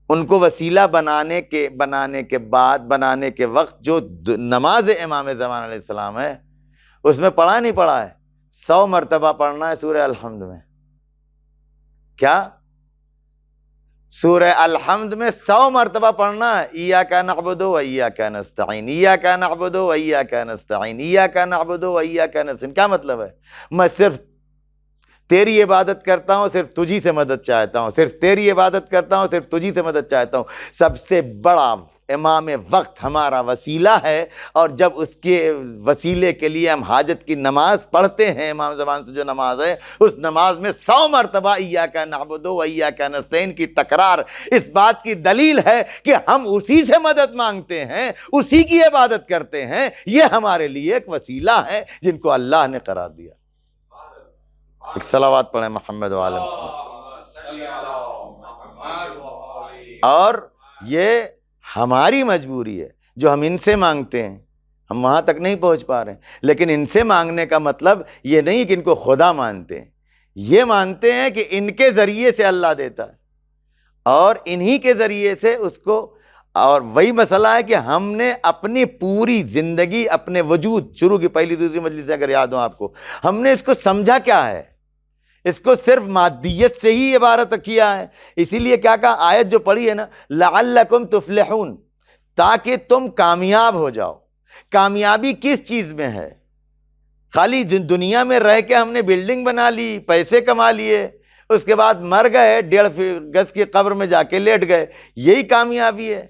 ان کو وسیلہ بنانے کے وقت جو نماز امام زمان علیہ السلام ہے اس میں پڑھا نہیں پڑھا ہے، 100 مرتبہ پڑھنا ہے سورہ الحمد میں۔ کیا؟ سورہ الحمد میں 100 مرتبہ پڑھنا ہے، ایاک نعبد و ایاک نستعین، ایاک نعبد و ایاک نستعین، ایاک نعبد و ایاک نستعین۔ کیا مطلب ہے؟ میں صرف تیری عبادت کرتا ہوں، صرف تجھی سے مدد چاہتا ہوں، صرف تیری عبادت کرتا ہوں، صرف تجھی سے مدد چاہتا ہوں۔ سب سے بڑا امام وقت ہمارا وسیلہ ہے، اور جب اس کے وسیلے کے لیے ہم حاجت کی نماز پڑھتے ہیں، امام زمان سے جو نماز ہے، اس نماز میں 100 مرتبہ ایاک نعبد و ایاک نستعین کی تکرار اس بات کی دلیل ہے کہ ہم اسی سے مدد مانگتے ہیں، اسی کی عبادت کرتے ہیں۔ یہ ہمارے لیے ایک وسیلہ ہے جن کو اللہ نے قرار دیا۔ ایک صلوات پڑھیں محمد و آل محمد۔ اور یہ ہماری مجبوری ہے جو ہم ان سے مانگتے ہیں، ہم وہاں تک نہیں پہنچ پا رہے ہیں، لیکن ان سے مانگنے کا مطلب یہ نہیں کہ ان کو خدا مانتے ہیں، یہ مانتے ہیں کہ ان کے ذریعے سے اللہ دیتا ہے، اور انہی کے ذریعے سے اس کو۔ اور وہی مسئلہ ہے کہ ہم نے اپنی پوری زندگی، اپنے وجود، شروع کی پہلی دوسری مجلس سے اگر یاد ہو آپ کو، ہم نے اس کو سمجھا کیا ہے؟ اس کو صرف مادیت سے ہی عبارت کیا ہے۔ اسی لیے کیا کہا؟ آیت جو پڑھی ہے نا، لعلکم تفلحون، تاکہ تم کامیاب ہو جاؤ۔ کامیابی کس چیز میں ہے؟ خالی دنیا میں رہ کے ہم نے بلڈنگ بنا لی، پیسے کما لیے، اس کے بعد مر گئے، 1.5 گز کی قبر میں جا کے لیٹ گئے، یہی کامیابی ہے؟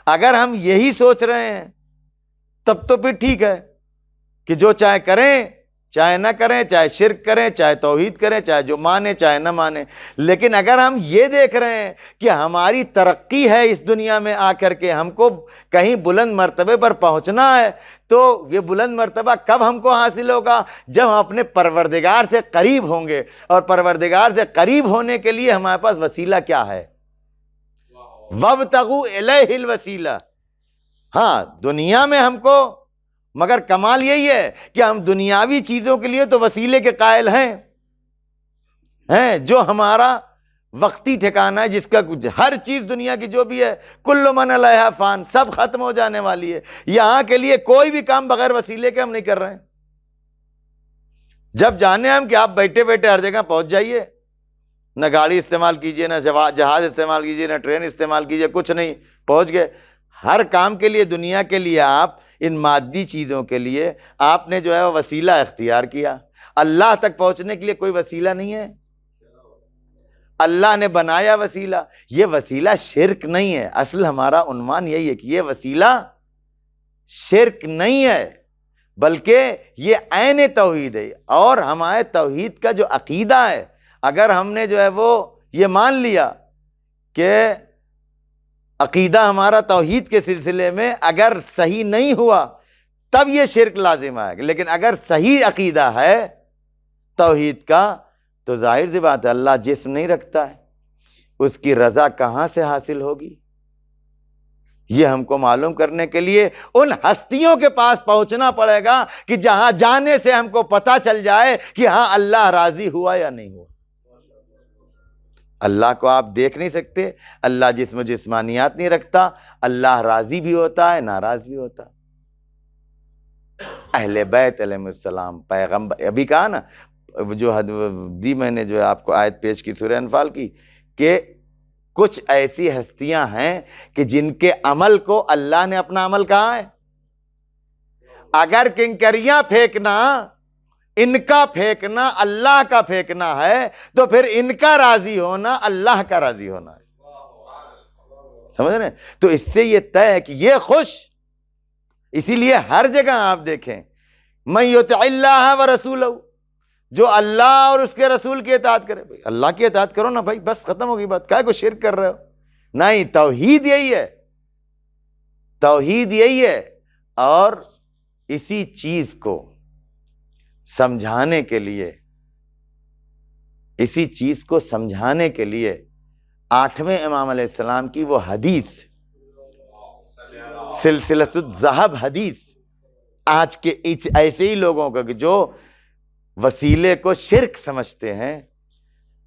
اگر ہم یہی سوچ رہے ہیں تب تو پھر ٹھیک ہے کہ جو چاہے کریں، چاہے نہ کریں، چاہے شرک کریں، چاہے توحید کریں، چاہے جو مانے چاہے نہ مانے۔ لیکن اگر ہم یہ دیکھ رہے ہیں کہ ہماری ترقی ہے اس دنیا میں آ کر کے، ہم کو کہیں بلند مرتبے پر پہنچنا ہے، تو یہ بلند مرتبہ کب ہم کو حاصل ہوگا؟ جب ہم اپنے پروردگار سے قریب ہوں گے، اور پروردگار سے قریب ہونے کے لیے ہمارے پاس وسیلہ کیا ہے؟ وَابْتَغُوا إِلَيْهِ الْوَسِيلَةَ۔ ہاں، دنیا میں ہم کو مگر کمال یہی ہے کہ ہم دنیاوی چیزوں کے لیے تو وسیلے کے قائل ہیں جو ہمارا وقتی ٹھکانہ ہے، جس کا کچھ ہر چیز دنیا کی جو بھی ہے، کل من علیہا فان، سب ختم ہو جانے والی ہے. یہاں کے لیے کوئی بھی کام بغیر وسیلے کے ہم نہیں کر رہے ہیں. جب جانے ہم کہ آپ بیٹھے بیٹھے ہر جگہ پہنچ جائیے، نہ گاڑی استعمال کیجیے، نہ جہاز استعمال کیجیے، نہ ٹرین استعمال کیجیے، کچھ نہیں، پہنچ گئے. ہر کام کے لیے دنیا کے لیے آپ ان مادی چیزوں کے لیے آپ نے جو ہے وسیلہ اختیار کیا. اللہ تک پہنچنے کے لیے کوئی وسیلہ نہیں ہے، اللہ نے بنایا وسیلہ. یہ وسیلہ شرک نہیں ہے. اصل ہمارا عنوان یہی ہے کہ یہ وسیلہ شرک نہیں ہے، بلکہ یہ عین توحید ہے. اور ہمارے توحید کا جو عقیدہ ہے، اگر ہم نے جو ہے وہ یہ مان لیا کہ عقیدہ ہمارا توحید کے سلسلے میں اگر صحیح نہیں ہوا تب یہ شرک لازم آئے گا، لیکن اگر صحیح عقیدہ ہے توحید کا تو ظاہر سی بات ہے اللہ جسم نہیں رکھتا ہے، اس کی رضا کہاں سے حاصل ہوگی؟ یہ ہم کو معلوم کرنے کے لیے ان ہستیوں کے پاس پہنچنا پڑے گا کہ جہاں جانے سے ہم کو پتہ چل جائے کہ ہاں اللہ راضی ہوا یا نہیں ہوا. اللہ کو آپ دیکھ نہیں سکتے، اللہ جسم و جسمانیات نہیں رکھتا، اللہ راضی بھی ہوتا ہے، ناراض بھی ہوتا ہے. اہل بیت علیہ السلام پیغمبر، ابھی کہا نا جو دی میں نے جو آپ کو آیت پیش کی سورہ انفال کی، کہ کچھ ایسی ہستیاں ہیں کہ جن کے عمل کو اللہ نے اپنا عمل کہا ہے. اگر کنکریاں پھینکنا، ان کا پھینکنا اللہ کا پھینکنا ہے تو پھر ان کا راضی ہونا اللہ کا راضی ہونا ہے. سمجھ رہے ہیں؟ تو اس سے یہ طے ہے کہ یہ خوش. اسی لیے ہر جگہ آپ دیکھیں من یطع اللہ ورسولہ، جو اللہ اور اس کے رسول کی اطاعت کرے. بھائی اللہ کی اطاعت کرو نا بھائی، بس ختم ہوگی بات. کائے کو شرک کر رہے ہو؟ نہیں، توحید یہی ہے، توحید یہی ہے. اور اسی چیز کو سمجھانے کے لیے، اسی چیز کو سمجھانے کے لیے 8ویں امام علیہ السلام کی وہ حدیث، سلسلۃ الذہب حدیث، آج کے ایسے ہی لوگوں کا کہ جو وسیلے کو شرک سمجھتے ہیں،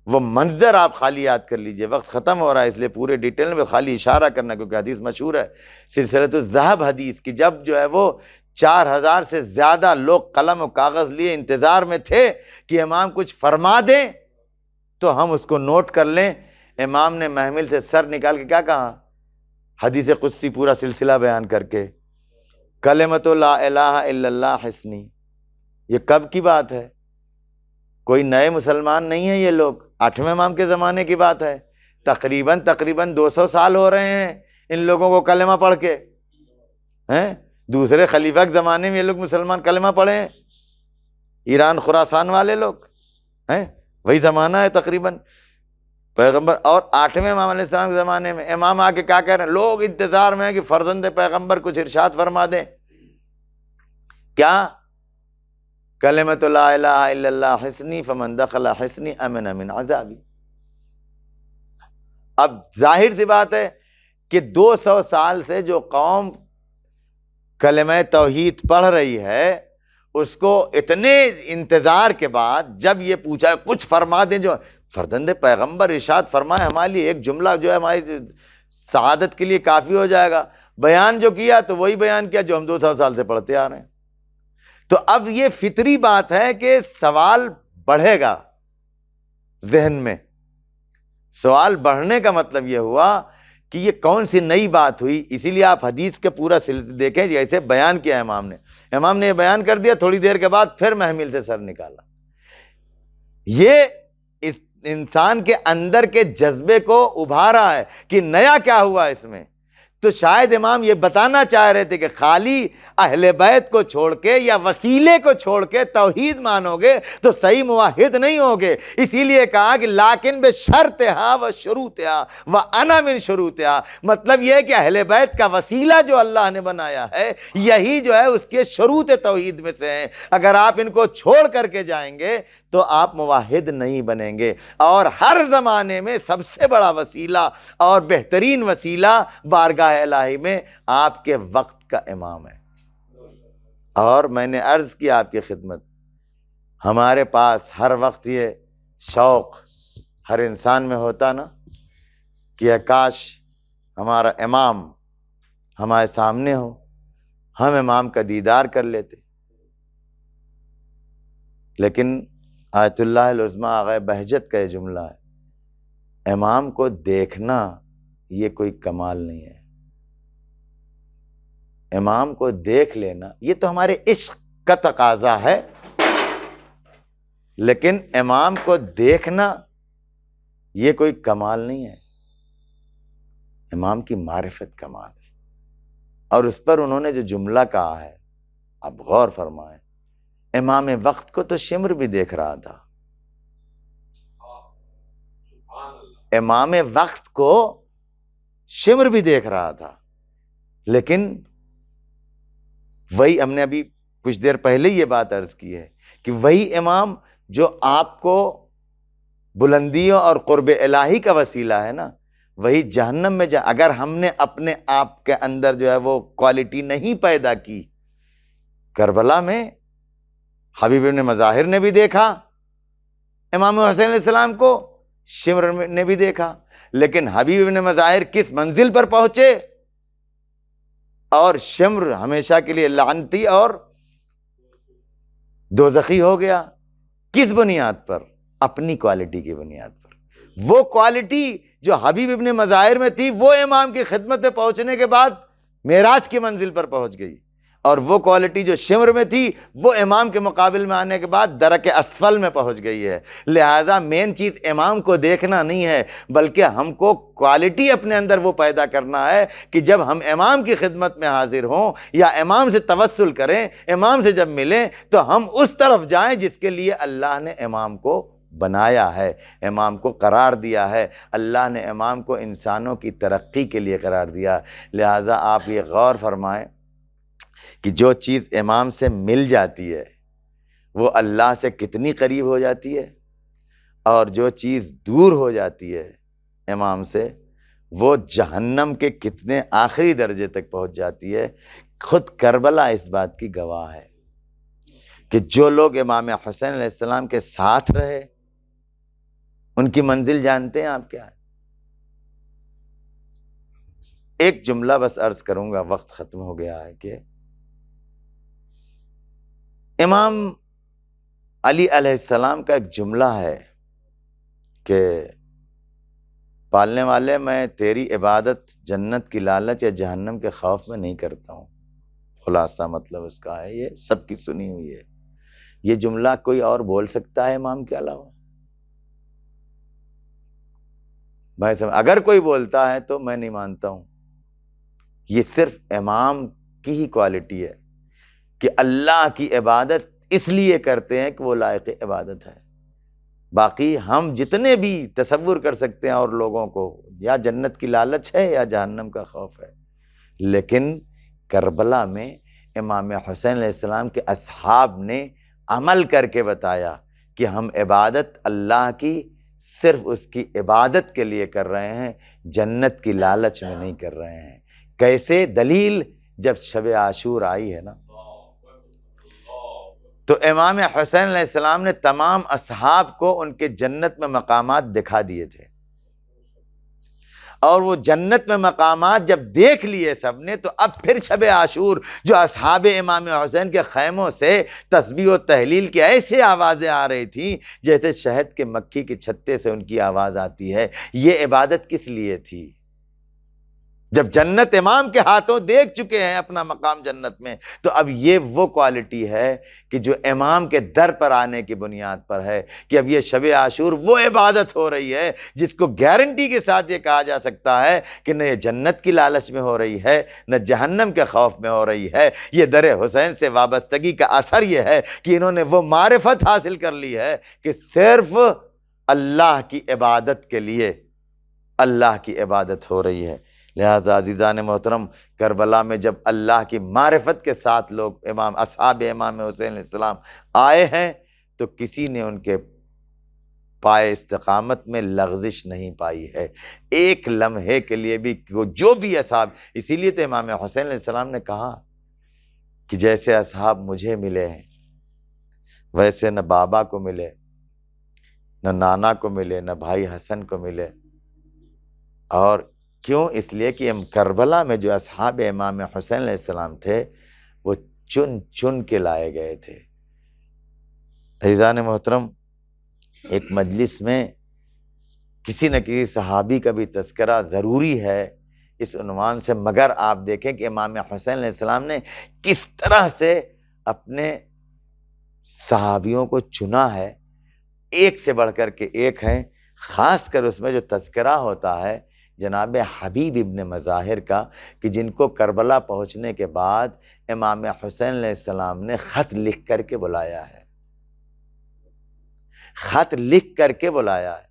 وہ منظر آپ خالی یاد کر لیجئے. وقت ختم ہو رہا ہے اس لیے پورے ڈیٹیل میں خالی اشارہ کرنا، کیونکہ حدیث مشہور ہے سلسلۃ الذہب حدیث کی. جب جو ہے وہ 4000 سے زیادہ لوگ قلم و کاغذ لیے انتظار میں تھے کہ امام کچھ فرما دیں تو ہم اس کو نوٹ کر لیں. امام نے محمل سے سر نکال کے کیا کہا؟ حدیث قدسی پورا سلسلہ بیان کر کے، کلمۃ لا الہ الا اللہ حسنی. یہ کب کی بات ہے؟ کوئی نئے مسلمان نہیں ہے یہ لوگ، 8ویں امام کے زمانے کی بات ہے. تقریباً 200 سال ہو رہے ہیں ان لوگوں کو کلمہ پڑھ کے. دوسرے خلیفہ کے زمانے میں یہ لوگ مسلمان کلمہ پڑھے ہیں، ایران خراسان والے لوگ وہی زمانہ ہے تقریباً پیغمبر. اور 8ویں امام علیہ السلام کے زمانے میں امام آ کے کیا کہہ رہے ہیں؟ لوگ انتظار میں ہیں کہ فرزند پیغمبر کچھ ارشاد فرما دیں. کیا؟ کلمۃ لا الہ الا اللہ حسنی فمن دخل حسنی امن من عذابی. اب ظاہر سی بات ہے کہ 200 سال سے جو قوم کلمہ توحید پڑھ رہی ہے، اس کو اتنے انتظار کے بعد جب یہ پوچھا کچھ فرما دیں جو فرزند پیغمبر ارشاد فرمائے، ہمارے لیے ایک جملہ جو ہے ہماری سعادت کے لیے کافی ہو جائے گا. بیان جو کیا تو وہی بیان کیا جو ہم 200 سال سے پڑھتے آ رہے ہیں. تو اب یہ فطری بات ہے کہ سوال بڑھے گا ذہن میں. سوال بڑھنے کا مطلب یہ ہوا کہ یہ کون سی نئی بات ہوئی. اسی لیے آپ حدیث کے پورا سلسلہ دیکھیں جیسے بیان کیا امام نے یہ بیان کر دیا، تھوڑی دیر کے بعد پھر محمل سے سر نکالا. یہ اس انسان کے اندر کے جذبے کو ابھارا ہے کہ نیا کیا ہوا اس میں. تو شاید امام یہ بتانا چاہ رہے تھے کہ خالی اہل بیت کو چھوڑ کے یا وسیلے کو چھوڑ کے توحید مانو گے تو صحیح موحد نہیں ہوگے. اسی لیے کہا کہ لیکن بشرطہا و شروطہا و انا من شروطہا. مطلب یہ ہے کہ اہل بیت کا وسیلہ جو اللہ نے بنایا ہے یہی جو ہے اس کے شروط توحید میں سے ہیں. اگر آپ ان کو چھوڑ کر کے جائیں گے تو آپ موحد نہیں بنیں گے. اور ہر زمانے میں سب سے بڑا وسیلہ اور بہترین وسیلہ بارگاہ الہی میں آپ کے وقت کا امام ہے. اور میں نے عرض کیا آپ کی خدمت، ہمارے پاس ہر وقت یہ شوق ہر انسان میں ہوتا نا کہ کاش ہمارا امام ہمارے سامنے ہو، ہم امام کا دیدار کر لیتے. لیکن آیت اللہ العظمیٰ آغا بہجت کا یہ جملہ ہے، امام کو دیکھنا یہ کوئی کمال نہیں ہے، امام کو دیکھ لینا یہ تو ہمارے عشق کا تقاضا ہے، لیکن امام کو دیکھنا یہ کوئی کمال نہیں ہے، امام کی معرفت کمال ہے. اور اس پر انہوں نے جو جملہ کہا ہے آپ غور فرمائیں، امام وقت کو تو شمر بھی دیکھ رہا تھا، امام وقت کو شمر بھی دیکھ رہا تھا، لیکن وہی ہم نے ابھی کچھ دیر پہلے یہ بات عرض کی ہے کہ وہی امام جو آپ کو بلندیوں اور قرب الہی کا وسیلہ ہے نا، وہی جہنم میں اگر ہم نے اپنے آپ کے اندر جو ہے وہ کوالٹی نہیں پیدا کی. کربلا میں حبیب ابن مظاہر نے بھی دیکھا امام حسین علیہ السلام کو، شمر نے بھی دیکھا، لیکن حبیب ابن مظاہر کس منزل پر پہنچے اور شمر ہمیشہ کے لیے لعنتی اور دوزخی ہو گیا. کس بنیاد پر؟ اپنی کوالٹی کی بنیاد پر. وہ کوالٹی جو حبیب ابن مظاہر میں تھی وہ امام کی خدمت میں پہنچنے کے بعد معراج کی منزل پر پہنچ گئی، اور وہ کوالٹی جو شمر میں تھی وہ امام کے مقابل میں آنے کے بعد درک اسفل میں پہنچ گئی ہے. لہٰذا مین چیز امام کو دیکھنا نہیں ہے، بلکہ ہم کو کوالٹی اپنے اندر وہ پیدا کرنا ہے کہ جب ہم امام کی خدمت میں حاضر ہوں یا امام سے توسل کریں، امام سے جب ملیں تو ہم اس طرف جائیں جس کے لیے اللہ نے امام کو بنایا ہے، امام کو قرار دیا ہے. اللہ نے امام کو انسانوں کی ترقی کے لیے قرار دیا. لہٰذا آپ یہ غور فرمائیں کہ جو چیز امام سے مل جاتی ہے وہ اللہ سے کتنی قریب ہو جاتی ہے، اور جو چیز دور ہو جاتی ہے امام سے وہ جہنم کے کتنے آخری درجے تک پہنچ جاتی ہے. خود کربلا اس بات کی گواہ ہے کہ جو لوگ امام حسین علیہ السلام کے ساتھ رہے ان کی منزل جانتے ہیں آپ کیا ہے؟ ایک جملہ بس عرض کروں گا، وقت ختم ہو گیا ہے، کہ امام علی علیہ السلام کا ایک جملہ ہے کہ پالنے والے میں تیری عبادت جنت کی لالچ یا جہنم کے خوف میں نہیں کرتا ہوں. خلاصہ مطلب اس کا ہے، یہ سب کی سنی ہوئی ہے. یہ جملہ کوئی اور بول سکتا ہے امام کے علاوہ؟ اگر کوئی بولتا ہے تو میں نہیں مانتا ہوں. یہ صرف امام کی ہی کوالٹی ہے کہ اللہ کی عبادت اس لیے کرتے ہیں کہ وہ لائق عبادت ہے. باقی ہم جتنے بھی تصور کر سکتے ہیں اور لوگوں کو یا جنت کی لالچ ہے یا جہنم کا خوف ہے، لیکن کربلا میں امام حسین علیہ السلام کے اصحاب نے عمل کر کے بتایا کہ ہم عبادت اللہ کی صرف اس کی عبادت کے لیے کر رہے ہیں، جنت کی لالچ میں نہیں کر رہے ہیں. کیسے؟ دلیل جب شب عاشور آئی ہے نا تو امام حسین علیہ السلام نے تمام اصحاب کو ان کے جنت میں مقامات دکھا دیے تھے، اور وہ جنت میں مقامات جب دیکھ لیے سب نے تو اب پھر شب عاشور جو اصحاب امام حسین کے خیموں سے تسبیح و تحلیل کی ایسے آوازیں آ رہی تھیں جیسے شہد کے مکھی کے چھتے سے ان کی آواز آتی ہے. یہ عبادت کس لیے تھی؟ جب جنت امام کے ہاتھوں دیکھ چکے ہیں اپنا مقام جنت میں، تو اب یہ وہ کوالٹی ہے کہ جو امام کے در پر آنے کی بنیاد پر ہے کہ اب یہ شب عاشور وہ عبادت ہو رہی ہے جس کو گارنٹی کے ساتھ یہ کہا جا سکتا ہے کہ نہ یہ جنت کی لالچ میں ہو رہی ہے نہ جہنم کے خوف میں ہو رہی ہے. یہ در حسین سے وابستگی کا اثر یہ ہے کہ انہوں نے وہ معرفت حاصل کر لی ہے کہ صرف اللہ کی عبادت کے لیے اللہ کی عبادت ہو رہی ہے. لہذا عزیزان محترم، کربلا میں جب اللہ کی معرفت کے ساتھ لوگ اصحاب امام حسین علیہ السلام آئے ہیں تو کسی نے ان کے پائے استقامت میں لغزش نہیں پائی ہے ایک لمحے کے لیے بھی. جو بھی اصحاب، اسی لیے تو امام حسین علیہ السلام نے کہا کہ جیسے اصحاب مجھے ملے ہیں ویسے نہ بابا کو ملے، نہ نانا کو ملے، نہ بھائی حسن کو ملے۔ اور کیوں؟ اس لیے کہ کربلا میں جو اصحاب امام حسین علیہ السلام تھے وہ چن چن کے لائے گئے تھے۔ عزیزان محترم، ایک مجلس میں کسی نہ کسی صحابی کا بھی تذکرہ ضروری ہے اس عنوان سے، مگر آپ دیکھیں کہ امام حسین علیہ السلام نے کس طرح سے اپنے صحابیوں کو چنا ہے، ایک سے بڑھ کر کے ایک ہیں۔ خاص کر اس میں جو تذکرہ ہوتا ہے جناب حبیب ابن مظاہر کا، کہ جن کو کربلا پہنچنے کے بعد امام حسین علیہ السلام نے خط لکھ کر کے بلایا ہے، خط لکھ کر کے بلایا ہے۔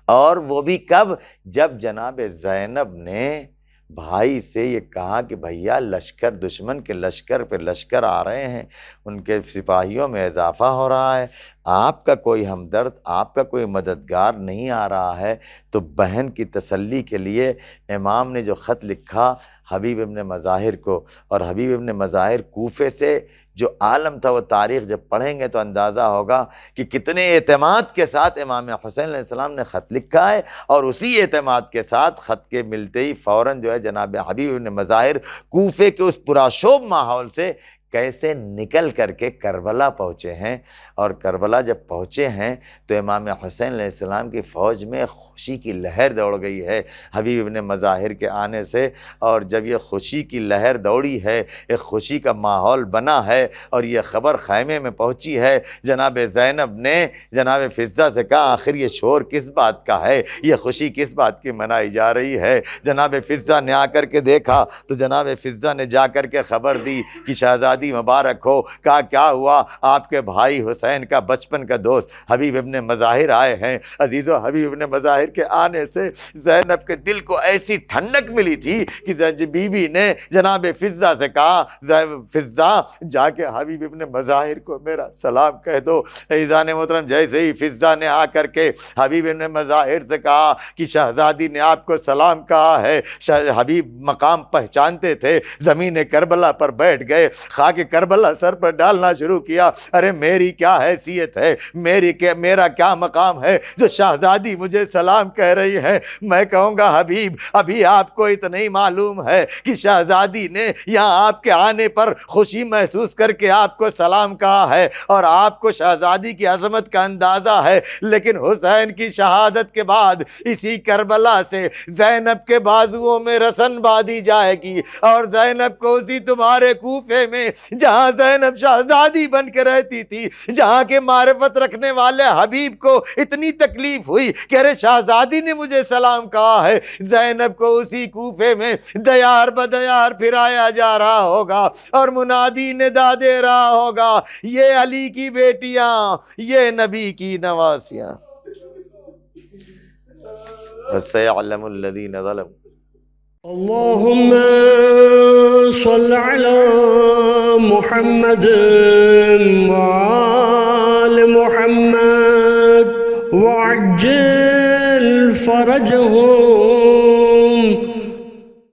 اور وہ بھی کب؟ جب جناب زینب نے بھائی سے یہ کہا کہ بھیا لشکر، دشمن کے لشکر پہ لشکر آ رہے ہیں، ان کے سپاہیوں میں اضافہ ہو رہا ہے، آپ کا کوئی ہمدرد، آپ کا کوئی مددگار نہیں آ رہا ہے۔ تو بہن کی تسلی کے لیے امام نے جو خط لکھا حبیب ابن مظاہر کو، اور حبیب ابن مظاہر کوفے سے جو عالم تھا، وہ تاریخ جب پڑھیں گے تو اندازہ ہوگا کہ کتنے اعتماد کے ساتھ امام حسین علیہ السلام نے خط لکھا ہے، اور اسی اعتماد کے ساتھ خط کے ملتے ہی فوراً جو ہے جناب حبیب ابن مظاہر کوفے کے اس پراشوب ماحول سے کیسے نکل کر کے کربلا پہنچے ہیں۔ اور کربلا جب پہنچے ہیں تو امام حسین علیہ السلام کی فوج میں خوشی کی لہر دوڑ گئی ہے حبیب ابن مظاہر کے آنے سے۔ اور جب یہ خوشی کی لہر دوڑی ہے، ایک خوشی کا ماحول بنا ہے، اور یہ خبر خیمے میں پہنچی ہے، جناب زینب نے جناب فضہ سے کہا آخر یہ شور کس بات کا ہے، یہ خوشی کس بات کی منائی جا رہی ہے۔ جناب فضہ نے آ کر کے دیکھا تو جناب فضہ نے جا کر کے خبر دی کہ شہزادی مبارک ہو۔ کہا کیا ہوا؟ آپ کے بھائی حسین کا بچپن کا دوست حبیب ابن مظاہر آئے ہیں۔ عزیزو، حبیب ابن مظاہر کے آنے سے زینب کے دل کو ایسی ٹھنڈک ملی تھی کہ بی بی نے جناب فضہ سے کہا فضہ جا کے حبیب ابن مظاہر کو میرا سلام کہہ دو۔ عزیزان محترم، جیسے ہی فضہ نے آ کر کے حبیب ابن مظاہر سے کہا کہ شہزادی نے آپ کو سلام کہا ہے، حبیب مقام پہچانتے تھے، زمین کربلا پر بیٹھ گئے، خاک کربلا سر پر ڈالنا شروع کیا۔ ارے میری کیا حیثیت ہے، میرا کیا مقام ہے جو شہزادی مجھے سلام کہہ رہی ہے؟ میں کہوں گا حبیب، ابھی آپ کو اتنا ہی معلوم ہے کہ شہزادی نے یہاں آپ کے آنے پر خوشی محسوس کر کے آپ کو سلام کہا ہے، اور آپ کو شہزادی کی عظمت کا اندازہ ہے، لیکن حسین کی شہادت کے بعد اسی کربلا سے زینب کے بازوؤں میں رسن باندھی جائے گی، اور زینب کو اسی تمہارے کوفے میں، جہاں زینب شہزادی بن کے رہتی تھی، جہاں کے معرفت رکھنے والے حبیب کو اتنی تکلیف ہوئی کہ ارے شہزادی نے مجھے سلام کہا ہے، زینب کو اسی کوفے میں دیار بدیار پھرایا جا رہا ہوگا، اور منادی ندا دے رہا ہوگا یہ علی کی بیٹیاں، یہ نبی کی نواسیاں۔ وَسَيَعْلَمُ الَّذِينَ ظَلَمُوا۔ اللهم صل على محمد وآل محمد وعجل فرجهم